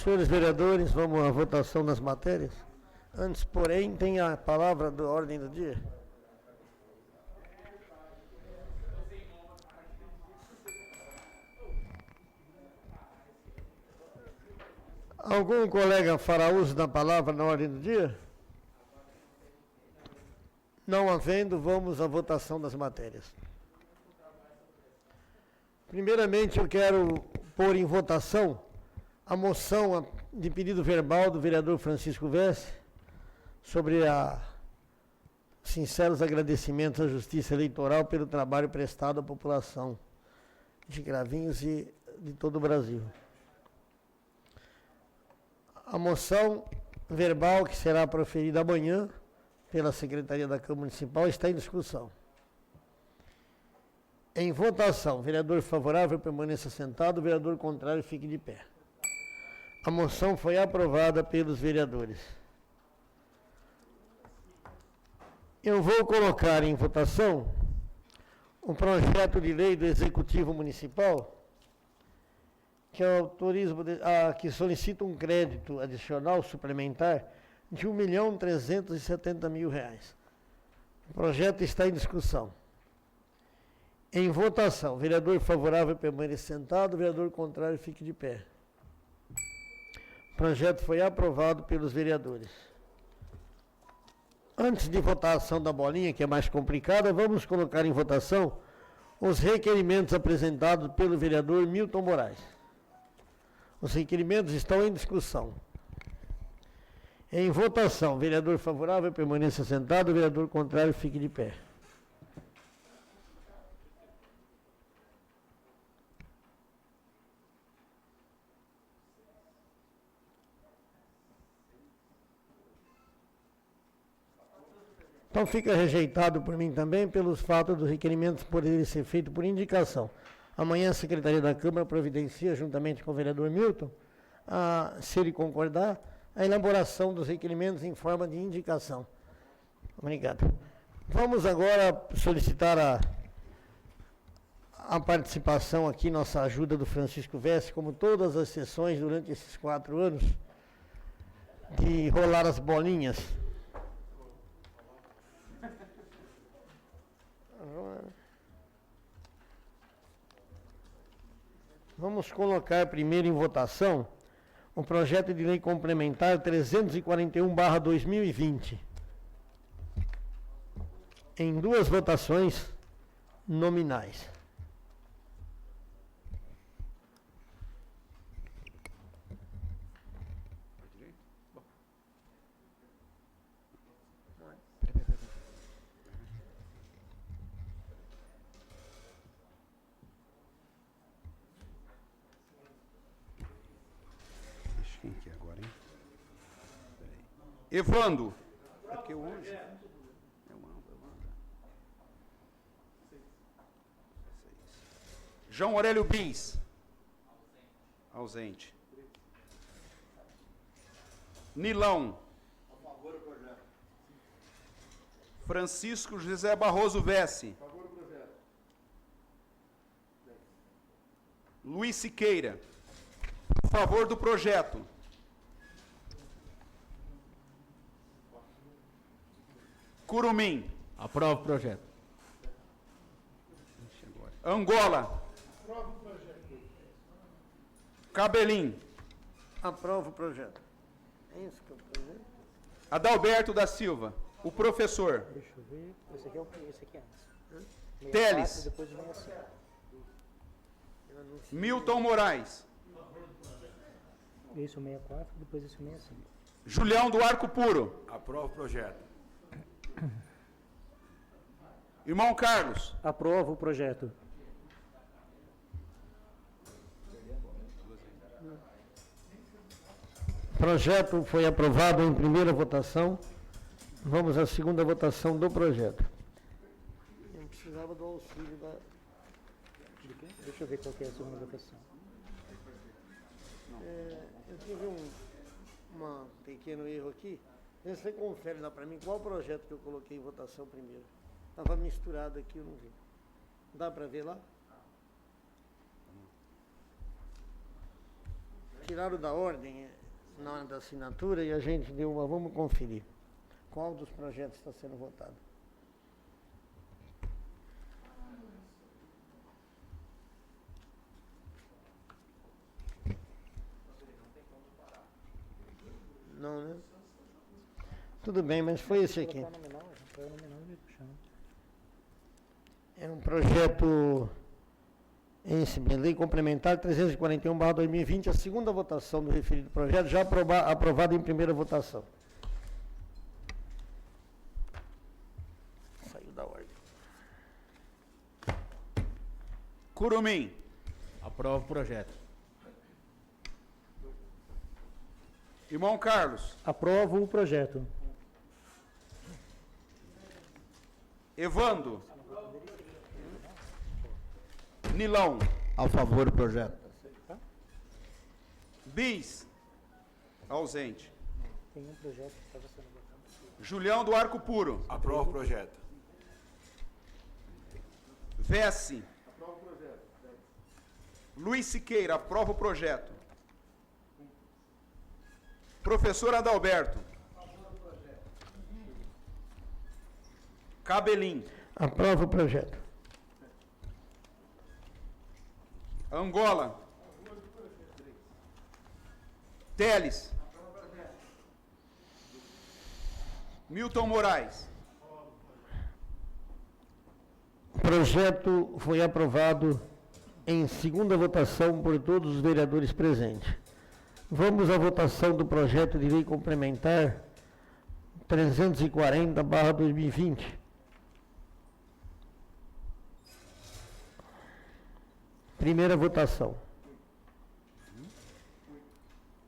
Senhores vereadores, vamos à votação das matérias. Antes, porém, tem a palavra da ordem do dia. Algum colega fará uso da palavra na ordem do dia? Não havendo, vamos à votação das matérias. Primeiramente, eu quero pôr em votação a moção de pedido verbal do vereador Francisco Vesce sobre sinceros agradecimentos à Justiça Eleitoral pelo trabalho prestado à população de Cravinhos e de todo o Brasil. A moção verbal que será proferida amanhã pela Secretaria da Câmara Municipal está em discussão. Em votação, vereador favorável permaneça sentado, vereador contrário fique de pé. A moção foi aprovada pelos vereadores. Eu vou colocar em votação um projeto de lei do Executivo Municipal que autoriza, que solicita um crédito adicional suplementar de R$ 1.370.000. O projeto está em discussão. Em votação, vereador favorável permaneça sentado, vereador contrário fique de pé. O projeto foi aprovado pelos vereadores. Antes de votação da bolinha, que é mais complicada, vamos colocar em votação os requerimentos apresentados pelo vereador Milton Moraes. Os requerimentos estão em discussão. Em votação, vereador favorável permaneça sentado, vereador contrário fique de pé. Então fica rejeitado por mim também pelos fatos dos requerimentos poderem ser feitos por indicação. Amanhã a Secretaria da Câmara providencia, juntamente com o vereador Milton, se ele concordar, a elaboração dos requerimentos em forma de indicação. Obrigado. Vamos agora solicitar a participação aqui, nossa ajuda do Francisco Vesce, como todas as sessões durante esses 4 anos, de rolar as bolinhas. Vamos colocar primeiro em votação o projeto de lei complementar 341/2020. Em 2 votações nominais. Quem que é agora, hein? Evando. É porque o 11. João Aurélio Bis. Ausente. Nilão. Francisco José Barroso Vesce. Luiz Siqueira. A favor do projeto. Curumim. Aprova o projeto. Angola. Cabelim. Aprova o projeto. É isso que eu estou dizendo? Adalberto da Silva. O professor. Deixa eu ver. Esse aqui é antes. Teles. Depois do 65. Milton Moraes. Esse é o 64, depois esse é o 65. Julião do Arco Puro. Aprova o projeto. Irmão Carlos. Aprova o projeto. Projeto foi aprovado em primeira votação. Vamos à segunda votação do projeto. Eu precisava do auxílio da... Deixa eu ver qual que é a segunda votação. Eu tive um pequeno erro aqui. Você confere lá para mim qual projeto que eu coloquei em votação primeiro. Estava misturado aqui, eu não vi. Dá para ver lá? Tiraram da ordem na hora da assinatura e a gente deu uma... Vamos conferir. Qual dos projetos está sendo votado? Não, né? Tudo bem, mas foi esse aqui. É um projeto em lei complementar 341/2020, a segunda votação do referido projeto, já aprovado em primeira votação. Saiu da ordem. Curumim. Aprova o projeto. Irmão Carlos. Aprovo o projeto. Evando. Nilão. A favor do projeto. Bis. Ausente. Tem um projeto que estava sendo votado. Julião do Arco Puro. Aprova o projeto. Vesce. Luiz Siqueira, aprova o projeto. Professor Adalberto. Cabelim. Aprova o projeto. Angola. Teles. Milton Moraes. O projeto foi aprovado em segunda votação por todos os vereadores presentes. Vamos à votação do projeto de lei complementar 340/2020. Primeira votação.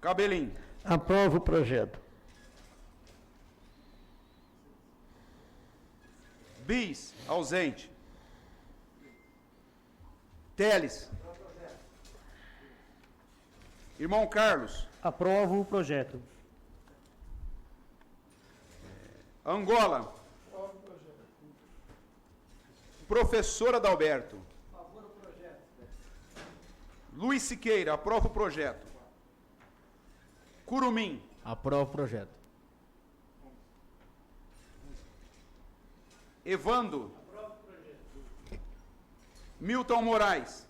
Cabelim. Aprova o projeto. Bis. Ausente. Teles. Irmão Carlos. Aprovo o projeto. Angola. Professor Adalberto. Luiz Siqueira, aprova o projeto. Curumim. Aprova o projeto. Evando. Milton Moraes.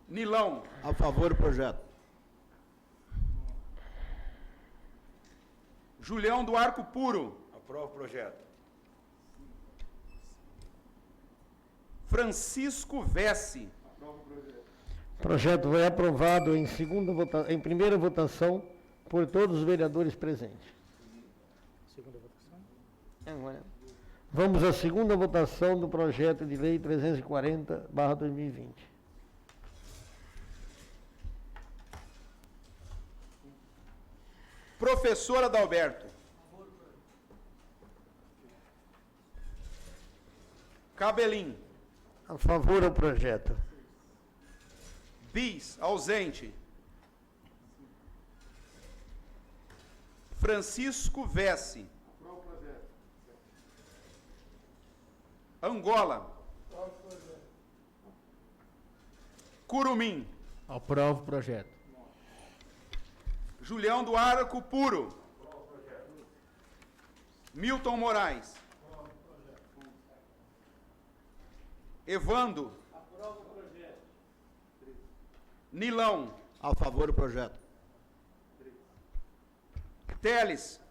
Nilão. A favor do projeto. Julião do Arco Puro. Aprova o projeto. Francisco Vesce. O projeto foi aprovado em primeira votação por todos os vereadores presentes. Segunda votação. Agora, vamos à segunda votação do projeto de lei 340/2020. Professor Adalberto. Cabelim. A favor do projeto. Bis. Ausente. Francisco Vesce. Angola. Curumim. Aprova o projeto. Julião do Arco Puro. Milton Moraes. Evando. Nilão. A favor do projeto. Teles.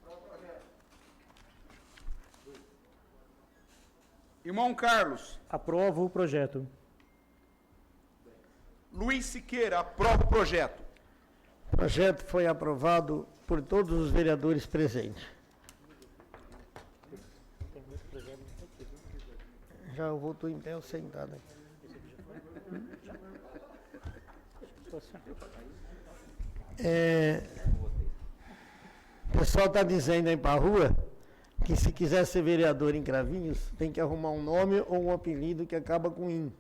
Irmão Carlos. Aprovo o projeto. Luiz Siqueira, aprova o projeto. O projeto foi aprovado por todos os vereadores presentes. Já eu voltou em pé, eu sentado aqui. O pessoal está dizendo aí para a rua que se quiser ser vereador em Cravinhos, tem que arrumar um nome ou um apelido que acaba com "in".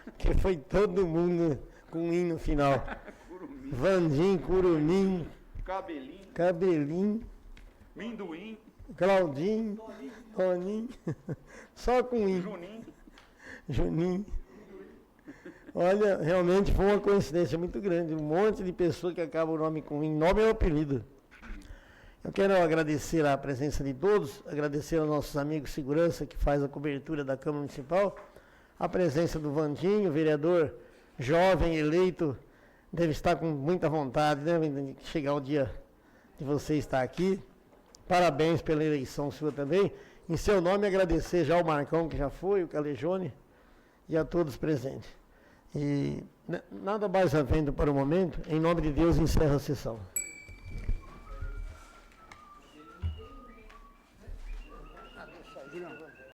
Porque foi todo mundo com "in" no final. Vandim, Curumim, Cabelinho, Minduim, Claudinho, Toninho, só com "in". Juninho. Olha, realmente foi uma coincidência muito grande. Um monte de pessoa que acaba o nome com "in", nome ou apelido. Eu quero agradecer a presença de todos, agradecer aos nossos amigos de segurança que faz a cobertura da Câmara Municipal, a presença do Vandinho, vereador jovem, eleito, deve estar com muita vontade, né, de chegar o dia de você estar aqui. Parabéns pela eleição sua também. Em seu nome, agradecer já ao Marcão, que já foi, o Calejone, e a todos presentes. E nada mais havendo para o momento, em nome de Deus, encerro a sessão.